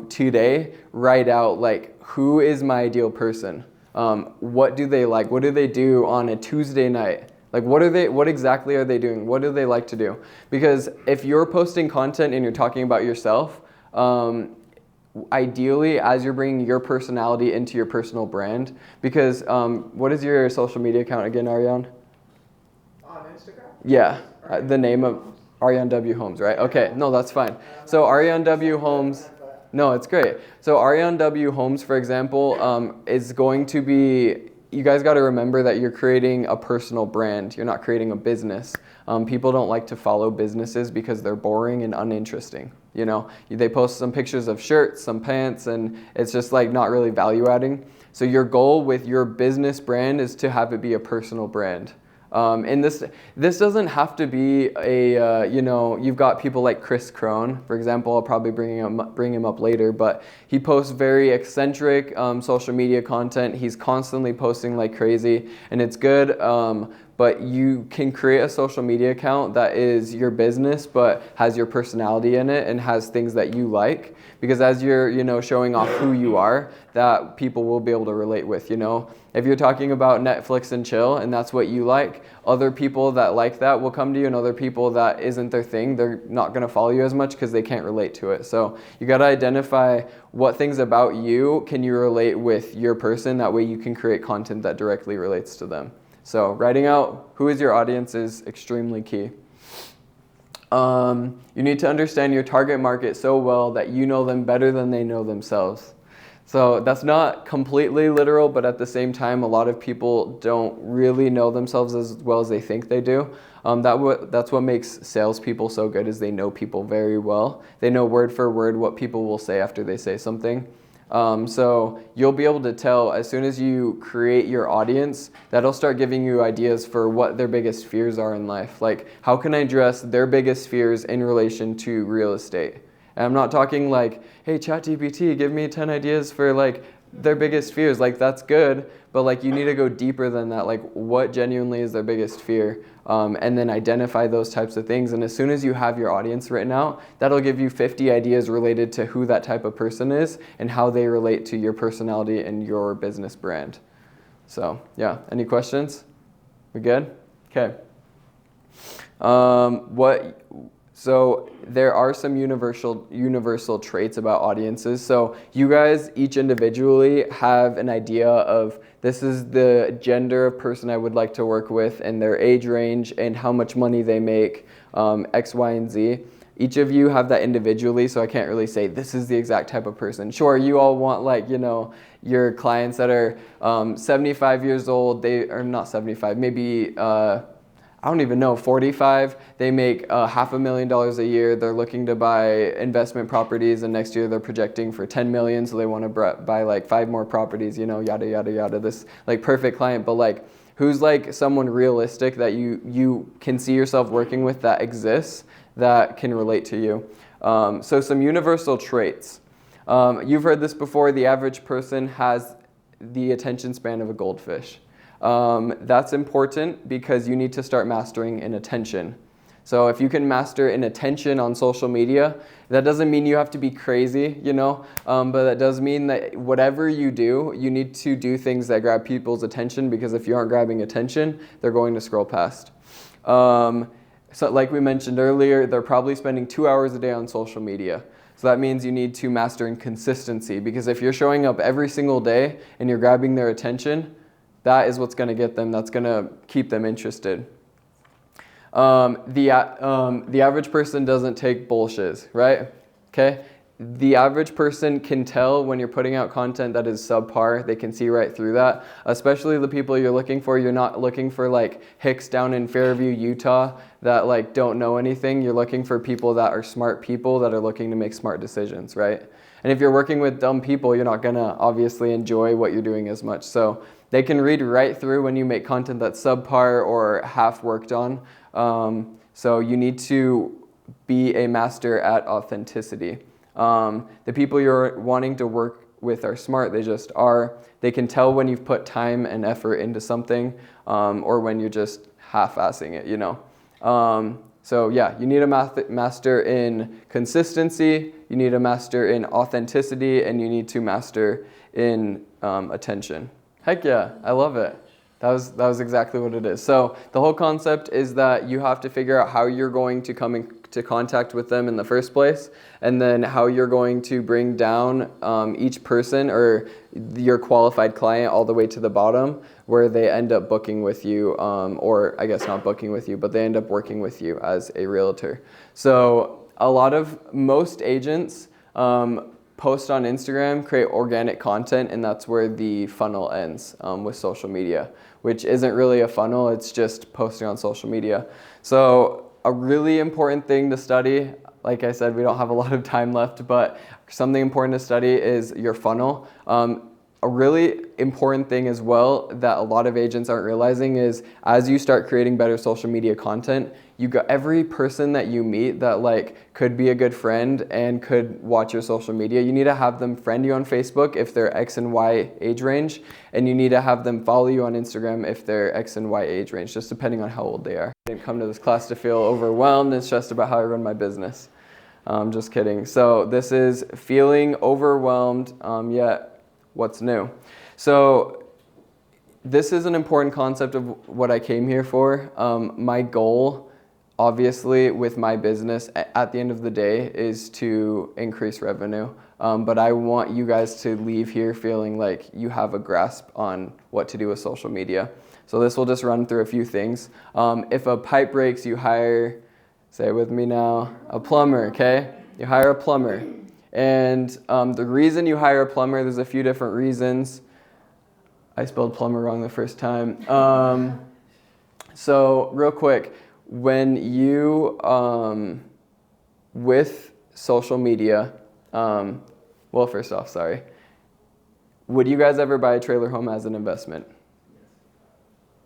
today write out like, who is my ideal person? What do they like? What do they do on a Tuesday night? Like what exactly are they doing? What do they like to do? Because if you're posting content and you're talking about yourself, ideally as you're bringing your personality into your personal brand, because what is your social media account again, Ariane? On Instagram? Yeah, the name of Ariane W. Homes, right? Okay, no, that's fine. So Ariane W. Homes. No, it's great. So Ariane W. Homes, for example, is going to be you guys got to remember that you're creating a personal brand. You're not creating a business. People don't like to follow businesses because they're boring and uninteresting. You know, they post some pictures of shirts, some pants, and it's just like not really value adding. So your goal with your business brand is to have it be a personal brand. And this doesn't have to be a, you've got people like Chris Crone, for example. I'll probably bring him up later, but he posts very eccentric social media content. He's constantly posting like crazy, and it's good. But you can create a social media account that is your business, but has your personality in it and has things that you like. Because as you're, showing off who you are, that people will be able to relate with, If you're talking about Netflix and chill and that's what you like, other people that like that will come to you, and other people that isn't their thing, they're not going to follow you as much because they can't relate to it. So you got to identify what things about you can you relate with your person. That way you can create content that directly relates to them. So writing out who is your audience is extremely key. You need to understand your target market so well that you know them better than they know themselves. So that's not completely literal, but at the same time, a lot of people don't really know themselves as well as they think they do. That's what makes salespeople so good, is they know people very well. They know word for word what people will say after they say something. So you'll be able to tell as soon as you create your audience, that'll start giving you ideas for what their biggest fears are in life. Like, how can I address their biggest fears in relation to real estate? And I'm not talking like, hey, ChatGPT, give me 10 ideas for like their biggest fears. Like, that's good, but like you need to go deeper than that. Like, what genuinely is their biggest fear? And then identify those types of things. And as soon as you have your audience written out, that'll give you 50 ideas related to who that type of person is and how they relate to your personality and your business brand. So yeah, any questions? We good? Okay. So there are some universal traits about audiences. So you guys each individually have an idea of, this is the gender of person I would like to work with and their age range and how much money they make, X, Y, and Z. Each of you have that individually, so I can't really say this is the exact type of person. Sure, you all want your clients that are 75 years old, they are not 75, maybe I don't even know, 45, they make $500,000 a year. They're looking to buy investment properties, and next year they're projecting for 10 million, so they want to buy like 5 more properties, yada, yada, yada. This like perfect client, but like who's like someone realistic that you can see yourself working with, that exists, that can relate to you. So some universal traits. You've heard this before, the average person has the attention span of a goldfish. That's important because you need to start mastering inattention. So if you can master inattention on social media, that doesn't mean you have to be crazy, but that does mean that whatever you do, you need to do things that grab people's attention, because if you aren't grabbing attention, they're going to scroll past. So like we mentioned earlier, they're probably spending 2 hours a day on social media. So that means you need to master inconsistency, because if you're showing up every single day and you're grabbing their attention, that is what's going to get them. That's going to keep them interested. The average person doesn't take bullshit, right? Okay. The average person can tell when you're putting out content that is subpar. They can see right through that. Especially the people you're looking for. You're not looking for like Hicks down in Fairview, Utah, that like don't know anything. You're looking for people that are smart people that are looking to make smart decisions, right? And if you're working with dumb people, you're not gonna obviously enjoy what you're doing as much. So they can read right through when you make content that's subpar or half worked on. So you need to be a master at authenticity. The people you're wanting to work with are smart. They just are. They can tell when you've put time and effort into something, or when you're just half-assing it, So yeah, you need a master in consistency, you need a master in authenticity, and you need to master in attention. Heck yeah, I love it. That was exactly what it is. So the whole concept is that you have to figure out how you're going to come into contact with them in the first place, and then how you're going to bring down each person or your qualified client all the way to the bottom, where they end up booking with you, or I guess not booking with you, but they end up working with you as a realtor. So most agents post on Instagram, create organic content, and that's where the funnel ends with social media, which isn't really a funnel, it's just posting on social media. So a really important thing to study, like I said, we don't have a lot of time left, but something important to study is your funnel. A really important thing as well that a lot of agents aren't realizing is as you start creating better social media content, you got every person that you meet that like could be a good friend and could watch your social media. You need to have them friend you on Facebook if they're X and Y age range, and you need to have them follow you on Instagram if they're X and Y age range, just depending on how old they are. I didn't come to this class to feel overwhelmed and stressed about how I run my business. Just kidding. So this is feeling overwhelmed, yet what's new. So this is an important concept of what I came here for. My goal, obviously, with my business at the end of the day is to increase revenue. But I want you guys to leave here feeling like you have a grasp on what to do with social media. So this will just run through a few things. If a pipe breaks, you hire, say it with me now, a plumber, okay? You hire a plumber. And the reason you hire a plumber, there's a few different reasons. I spelled plumber wrong the first time. So real quick, when you, with social media, well, first off, sorry. Would you guys ever buy a trailer home as an investment?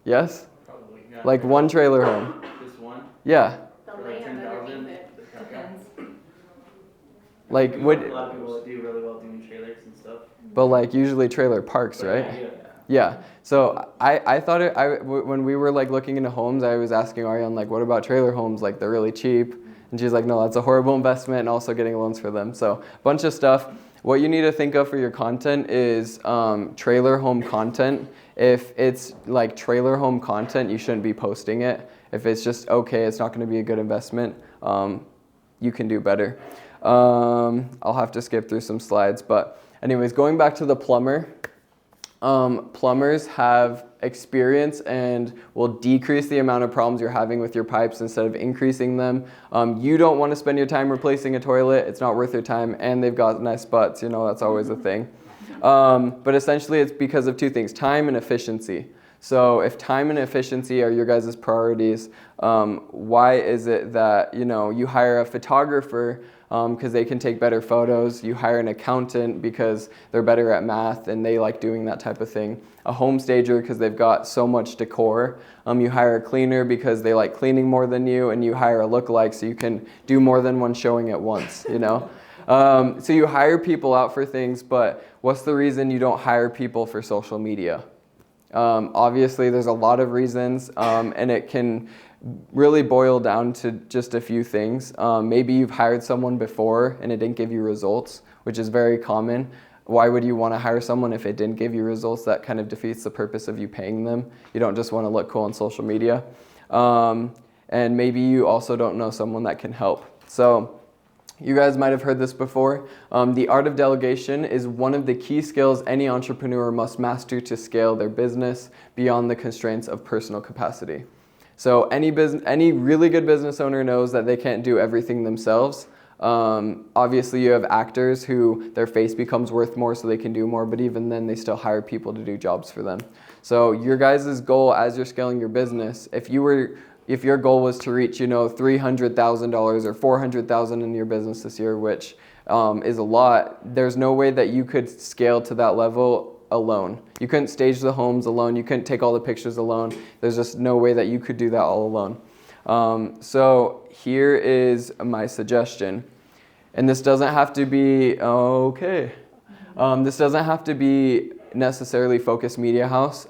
Yes? Probably. Yeah. Like one trailer home? Just one? Yeah. The For like land 10,000. underneath it. Depends. Like A would, lot of people do really well doing trailers and stuff. but like usually trailer parks, But right? Yeah. Yeah. So I thought when we were like looking into homes, I was asking Ariane like, what about trailer homes? Like they're really cheap. And she's like, no, that's a horrible investment, and also getting loans for them. So a bunch of stuff. What you need to think of for your content is trailer home content. If it's like trailer home content, you shouldn't be posting it. If it's just okay, it's not going to be a good investment, you can do better. I'll have to skip through some slides, but anyways, going back to the plumber. Plumbers have experience and will decrease the amount of problems you're having with your pipes instead of increasing them. You don't want to spend your time replacing a toilet. It's not worth your time, and they've got nice butts, you know, that's always a thing. But essentially it's because of two things, time and efficiency. So if time and efficiency are your guys' priorities, why is it that, you know, you hire a photographer because they can take better photos, you hire an accountant because they're better at math and they like doing that type of thing, a home stager because they've got so much decor, you hire a cleaner because they like cleaning more than you, and you hire a lookalike so you can do more than one showing at once, you know? So you hire people out for things, but what's the reason you don't hire people for social media? Obviously, there's a lot of reasons, and it can really boil down to just a few things. Maybe you've hired someone before and it didn't give you results, which is very common. Why would you want to hire someone if it didn't give you results? That kind of defeats the purpose of you paying them. You don't just want to look cool on social media. And maybe you also don't know someone that can help. So you guys might have heard this before. The art of delegation is one of the key skills any entrepreneur must master to scale their business beyond the constraints of personal capacity. So any really good business owner knows that they can't do everything themselves. Obviously, you have actors who their face becomes worth more so they can do more, but even then they still hire people to do jobs for them. So your guys' goal as you're scaling your business, if your goal was to reach, you know, $300,000 or $400,000 in your business this year, which is a lot, there's no way that you could scale to that level alone. You couldn't stage the homes alone. You couldn't take all the pictures alone. There's just no way that you could do that all alone. So here is my suggestion. And this doesn't have to be, this doesn't have to be necessarily Focus Media House,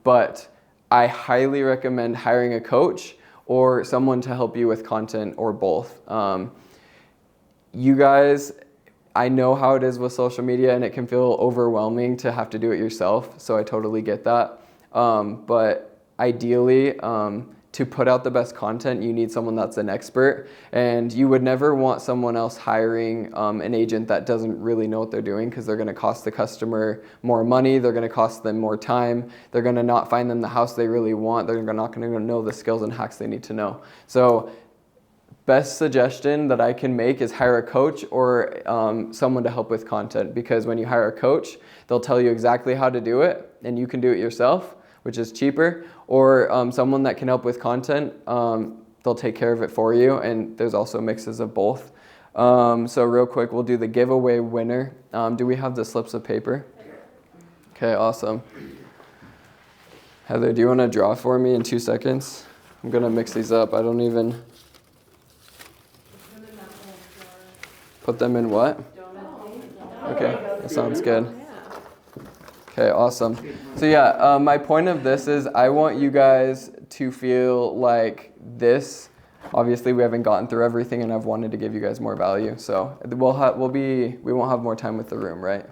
but I highly recommend hiring a coach or someone to help you with content, or both. You guys, I know how it is with social media and it can feel overwhelming to have to do it yourself, so I totally get that. But ideally, to put out the best content, you need someone that's an expert, and you would never want someone else hiring an agent that doesn't really know what they're doing, because they're going to cost the customer more money, they're going to cost them more time, they're going to not find them the house they really want, they're not going to know the skills and hacks they need to know. So best suggestion that I can make is hire a coach or someone to help with content, because when you hire a coach, they'll tell you exactly how to do it and you can do it yourself, which is cheaper, or someone that can help with content, they'll take care of it for you, and there's also mixes of both. So real quick, we'll do the giveaway winner. Do we have the slips of paper? Okay, awesome. Heather, do you want to draw for me in 2 seconds? I'm going to mix these up. I don't even... Put them in what? Okay, that sounds good. Okay, awesome. So yeah, my point of this is I want you guys to feel like this. Obviously, we haven't gotten through everything, and I've wanted to give you guys more value. So we won't have more time with the room, right?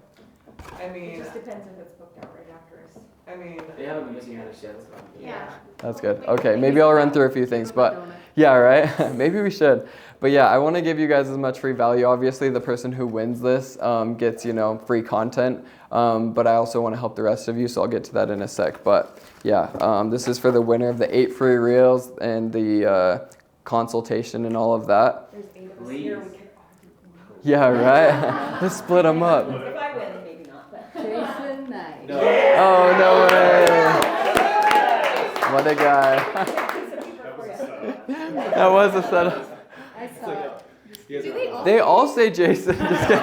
I mean, Just depends if it's booked out right after us. I mean, They haven't been missing us yet, so. Yeah. That's good. Okay, maybe I'll run through a few things, but yeah, right? Maybe we should. But yeah, I want to give you guys as much free value. Obviously, the person who wins this gets, free content, but I also want to help the rest of you, so I'll get to that in a sec. But yeah, this is for the winner of the 8 free reels and the consultation and all of that. There's 8 of us Please. here, we could Yeah, right? Let's split them up. If I win, maybe not, but. Jason Knight. No. Oh, no way. What a guy. That was a setup. I saw it. Do they all? They all say Jason. Just kidding.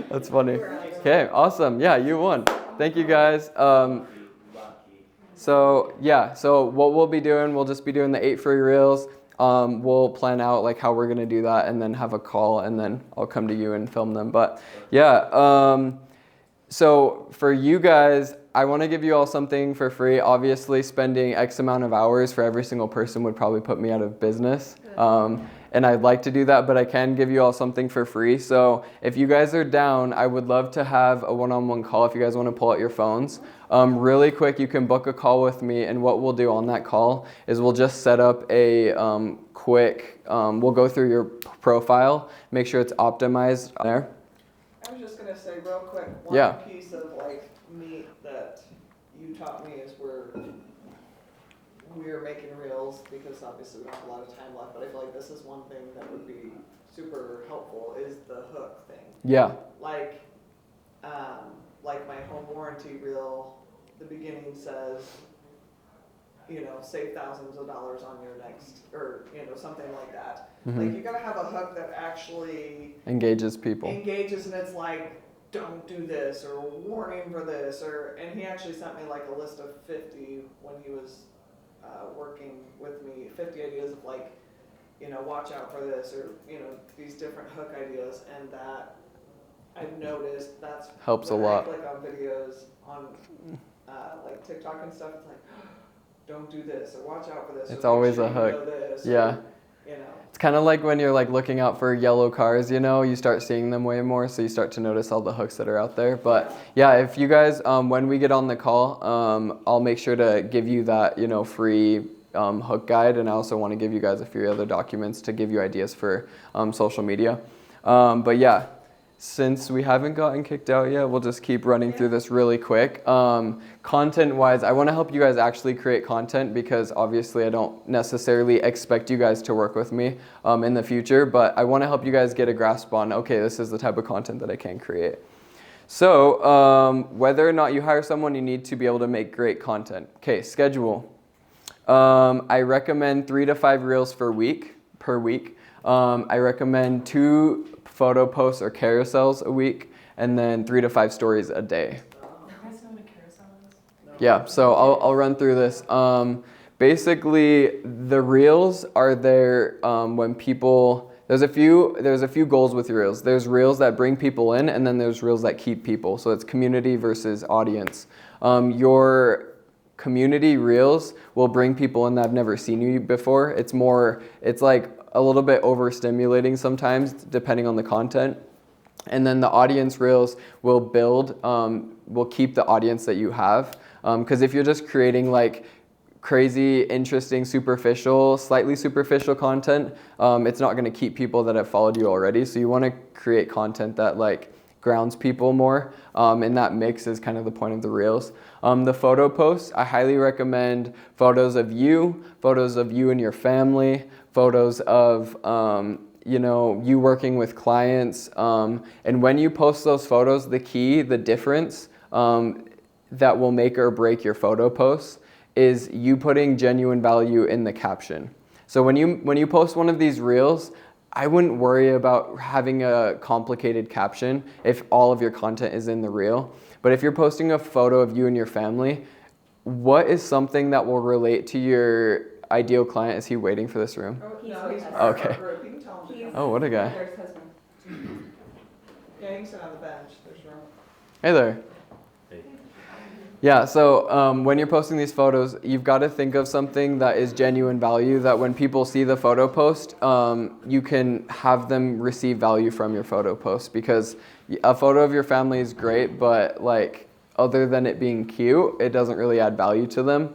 That's funny. Okay, awesome. Yeah, you won. Thank you guys. So what we'll be doing, we'll just be doing the 8 free reels. We'll plan out like how we're gonna do that, and then have a call, and then I'll come to you and film them. But yeah, so for you guys, I want to give you all something for free. Obviously, spending X amount of hours for every single person would probably put me out of business. And I'd like to do that, but I can give you all something for free. So if you guys are down, I would love to have a one-on-one call if you guys want to pull out your phones. Really quick, you can book a call with me, and what we'll do on that call is we'll just set up a we'll go through your profile, make sure it's optimized there. I was just gonna say real quick, Yeah. one piece of like meat that you taught me is we're making reels, because obviously we don't have a lot of time left, but I feel like this is one thing that would be super helpful is the hook thing. Yeah, Like my home warranty reel, the beginning says, save thousands of dollars on your next, or, something like that. Like, you gotta have a hook that actually engages people. engages, and it's like, don't do this, or warning for this, and he actually sent me like a list of 50 when he was working with me, 50 ideas of like, watch out for this, or, these different hook ideas, and that I've noticed that's Helps a when lot. I click on videos on like TikTok and stuff, it's like, don't do this, or watch out for this. or It's make always sure a you hook. know this, Yeah. or, It's kind of like when you're like looking out for yellow cars, you start seeing them way more, so you start to notice all the hooks that are out there. But yeah, if you guys, when we get on the call, I'll make sure to give you that, free hook guide, and I also want to give you guys a few other documents to give you ideas for social media. But yeah, since we haven't gotten kicked out yet, we'll just keep running through this really quick. Content-wise, I want to help you guys actually create content, because obviously I don't necessarily expect you guys to work with me in the future, but I want to help you guys get a grasp on, okay, this is the type of content that I can create. So whether or not you hire someone, you need to be able to make great content. Okay, schedule. I recommend 3 to 5 reels per week. I recommend 2 photo posts or carousels a week, and then 3 to 5 stories a day. Yeah, so I'll run through this. Basically, the reels are there when people. There's a few goals with reels. There's reels that bring people in, and then there's reels that keep people. So it's community versus audience. Your community reels will bring people in that have never seen you before. It's like a little bit overstimulating sometimes, depending on the content. And then the audience reels will will keep the audience that you have. Because if you're just creating like crazy, interesting, slightly superficial content, it's not going to keep people that have followed you already. So you want to create content that like grounds people more. And that mix is kind of the point of the reels. The photo posts, I highly recommend photos of you and your family, photos of you working with clients. And when you post those photos, the difference that will make or break your photo posts is you putting genuine value in the caption. So when you post one of these reels, I wouldn't worry about having a complicated caption if all of your content is in the reel. But if you're posting a photo of you and your family, what is something that will relate to your ideal client? Is he waiting for this room? No, he's Okay. You can tell him to come. Oh, what a guy. There's husband. Yeah, you can sit on the bench, there's room. Hey there. Yeah, so when you're posting these photos, you've got to think of something that is genuine value, that when people see the photo post, you can have them receive value from your photo post, because a photo of your family is great, but like other than it being cute, it doesn't really add value to them.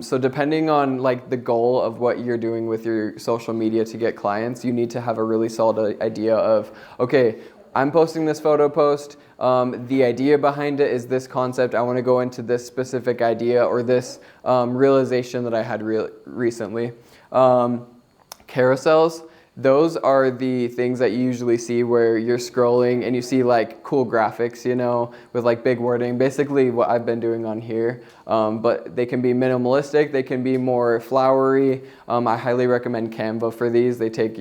So depending on like the goal of what you're doing with your social media to get clients, you need to have a really solid idea of, okay, I'm posting this photo post. The idea behind it is this concept. I want to go into this specific idea or this realization that I had recently. Carousels, those are the things that you usually see where you're scrolling and you see like cool graphics, with like big wording, basically what I've been doing on here. But they can be minimalistic, they can be more flowery. I highly recommend Canva for these. They take,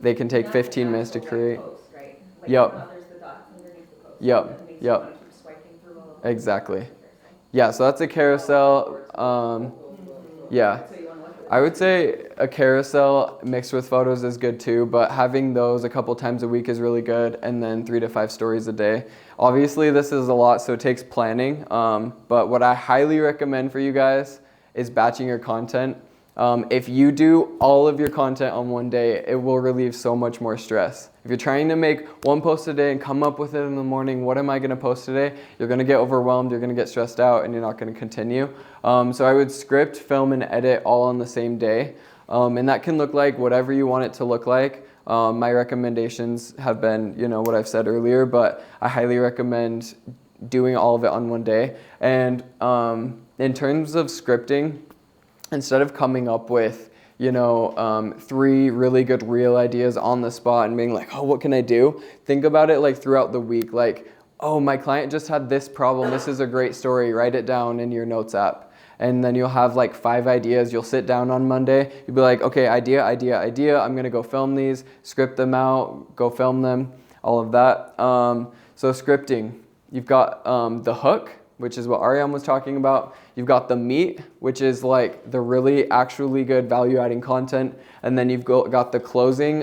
they can take 15 minutes to create. Yep. Yep. Exactly. Yeah, so that's a carousel. Yeah. I would say a carousel mixed with photos is good too, but having those a couple times a week is really good, and then 3 to 5 stories a day. Obviously, this is a lot, so it takes planning, but what I highly recommend for you guys is batching your content. If you do all of your content on one day, it will relieve so much more stress. If you're trying to make one post a day and come up with it in the morning, what am I going to post today? You're going to get overwhelmed, you're going to get stressed out, and you're not going to continue. So I would script, film, and edit all on the same day. And that can look like whatever you want it to look like. My recommendations have been, what I've said earlier, but I highly recommend doing all of it on one day. And in terms of scripting, instead of coming up with, 3 really good reel ideas on the spot and being like, oh, what can I do? Think about it like throughout the week, like, oh, my client just had this problem. This is a great story. Write it down in your notes app. And then you'll have like 5 ideas. You'll sit down on Monday. You'll be like, okay, idea. I'm going to go film these, script them out, go film them, all of that. So scripting, you've got the hook, which is what Ariane was talking about. You've got the meat, which is like the really actually good value-adding content. And then you've got the closing,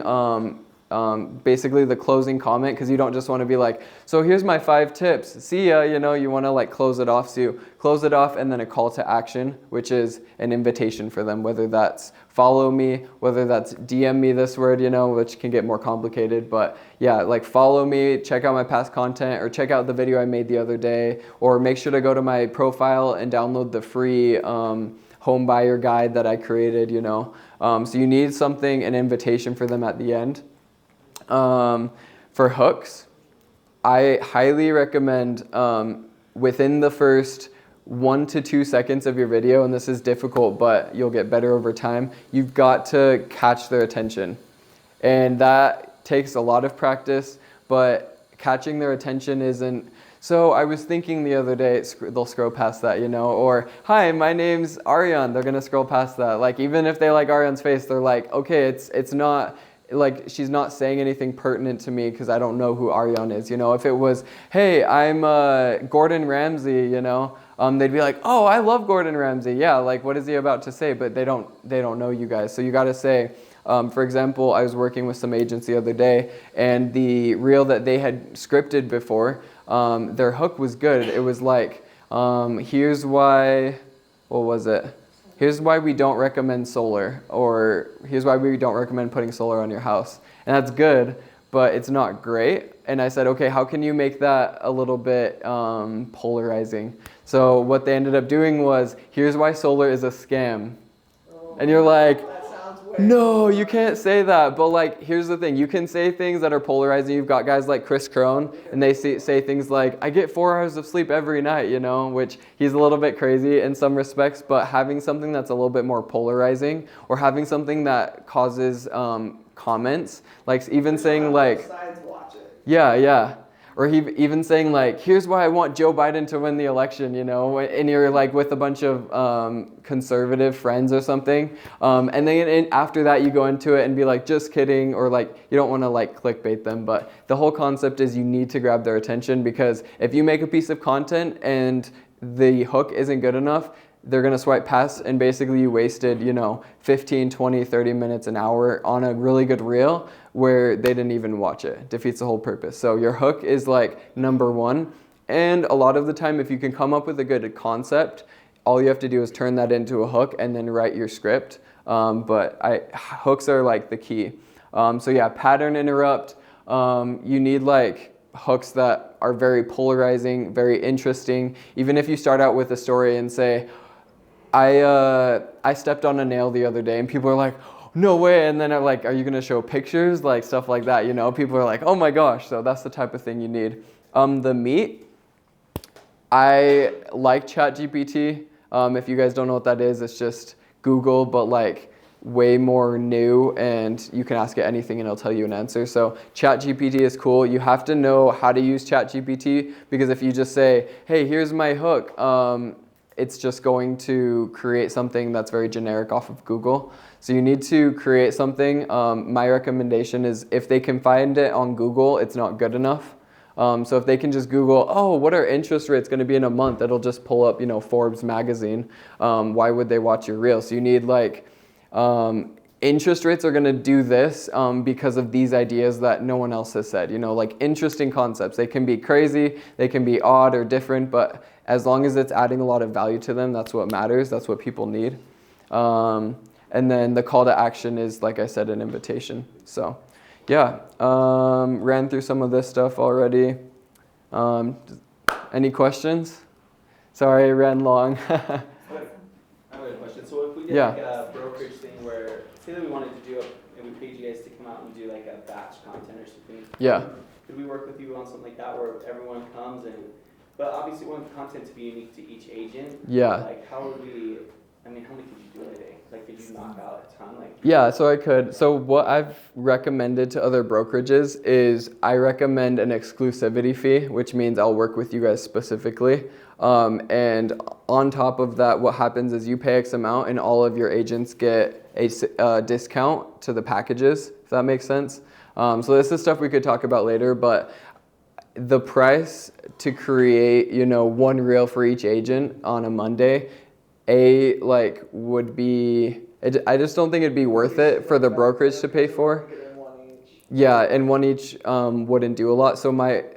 basically the closing comment, because you don't just want to be like, so here's my 5 tips, see ya, you want to like close it off. So you close it off, and then a call to action, which is an invitation for them, whether that's follow me, whether that's DM me this word, which can get more complicated. But yeah, like follow me, check out my past content, or check out the video I made the other day, or make sure to go to my profile and download the free home buyer guide that I created, So you need something, an invitation for them at the end. For hooks, I highly recommend within the first 1 to 2 seconds of your video, and this is difficult, but you'll get better over time, you've got to catch their attention. And that takes a lot of practice, but catching their attention isn't, so I was thinking the other day, they'll scroll past that, or hi, my name's Ariane, they're gonna scroll past that. Like, even if they like Ariane's face, they're like, okay, it's not, like, she's not saying anything pertinent to me because I don't know who Ariane is. If it was, hey, I'm Gordon Ramsay, they'd be like, oh, I love Gordon Ramsay. Yeah, like, what is he about to say? But they don't know you guys. So you got to say, for example, I was working with some agents the other day, and the reel that they had scripted before, their hook was good. It was like, here's why, what was it? Here's why we don't recommend solar, or here's why we don't recommend putting solar on your house. And that's good, but it's not great. And I said, okay, how can you make that a little bit polarizing? So what they ended up doing was, here's why solar is a scam. And you're like, That sounds No, you can't say that. But like, here's the thing: you can say things that are polarizing. You've got guys like Chris Crone, and they say things like, "I get 4 hours of sleep every night," you know, which he's a little bit crazy in some respects. But having something that's a little bit more polarizing, or having something that causes comments, like even saying like, Sides watch it. yeah. Or he even saying like, here's why I want Joe Biden to win the election, you know, and you're like with a bunch of conservative friends or something. And then after that, you go into it and be like, just kidding, or like, you don't want to like clickbait them. But the whole concept is you need to grab their attention, because if you make a piece of content and the hook isn't good enough, they're going to swipe past, and basically you wasted, 15, 20, 30 minutes, an hour on a really good reel where they didn't even watch it. Defeats the whole purpose. So your hook is like number one. And a lot of the time, if you can come up with a good concept, all you have to do is turn that into a hook and then write your script. But hooks are like the key. So yeah, pattern interrupt. You need like hooks that are very polarizing, very interesting. Even if you start out with a story and say, I stepped on a nail the other day, and people are like, no way, and then are like, are you gonna show pictures, like stuff like that, people are like, oh my gosh. So that's the type of thing you need. The meat, I like ChatGPT. If you guys don't know what that is, it's just Google, but like way more new, and you can ask it anything and it'll tell you an answer. So ChatGPT is cool. You have to know how to use ChatGPT, because if you just say, hey, here's my hook, it's just going to create something that's very generic off of Google. So you need to create something. My recommendation is, if they can find it on Google, it's not good enough. So if they can just Google, oh, what are interest rates going to be in a month? It'll just pull up, Forbes magazine. Why would they watch your reel? So you need like, interest rates are going to do this because of these ideas that no one else has said, like interesting concepts. They can be crazy, they can be odd or different, but as long as it's adding a lot of value to them, that's what matters. That's what people need. And then the call to action is, like I said, an invitation. So yeah, ran through some of this stuff already. Any questions? Sorry, I ran long. I have a question. So if we did Yeah. like a brokerage thing where, say that we wanted to do it, and we paid you guys to come out and do like a batch content or something. Yeah. Could we work with you on something like that where everyone comes and, but obviously we want the content to be unique to each agent. Yeah. Like how would we, how many could you do a day? Like could you knock out a ton? Like Yeah, so I could. So what I've recommended to other brokerages is I recommend an exclusivity fee, which means I'll work with you guys specifically. And on top of that, what happens is you pay X amount and all of your agents get a discount to the packages, if that makes sense. So this is stuff we could talk about later, but the price to create, one reel for each agent on a Monday, would be, I just don't think it'd be worth it for the brokerage to pay for. Yeah, and one each wouldn't do a lot. So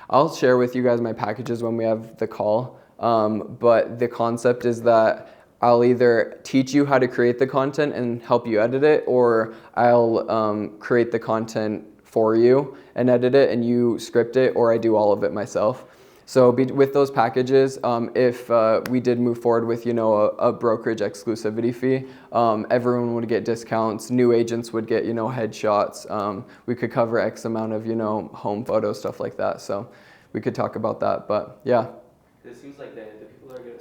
I'll share with you guys my packages when we have the call. But the concept is that I'll either teach you how to create the content and help you edit it, or I'll create the content for you and edit it, and you script it, or I do all of it myself. So with those packages, if we did move forward with, a brokerage exclusivity fee, everyone would get discounts. New agents would get, headshots. We could cover X amount of, home photos, stuff like that. So we could talk about that. But yeah. it seems like the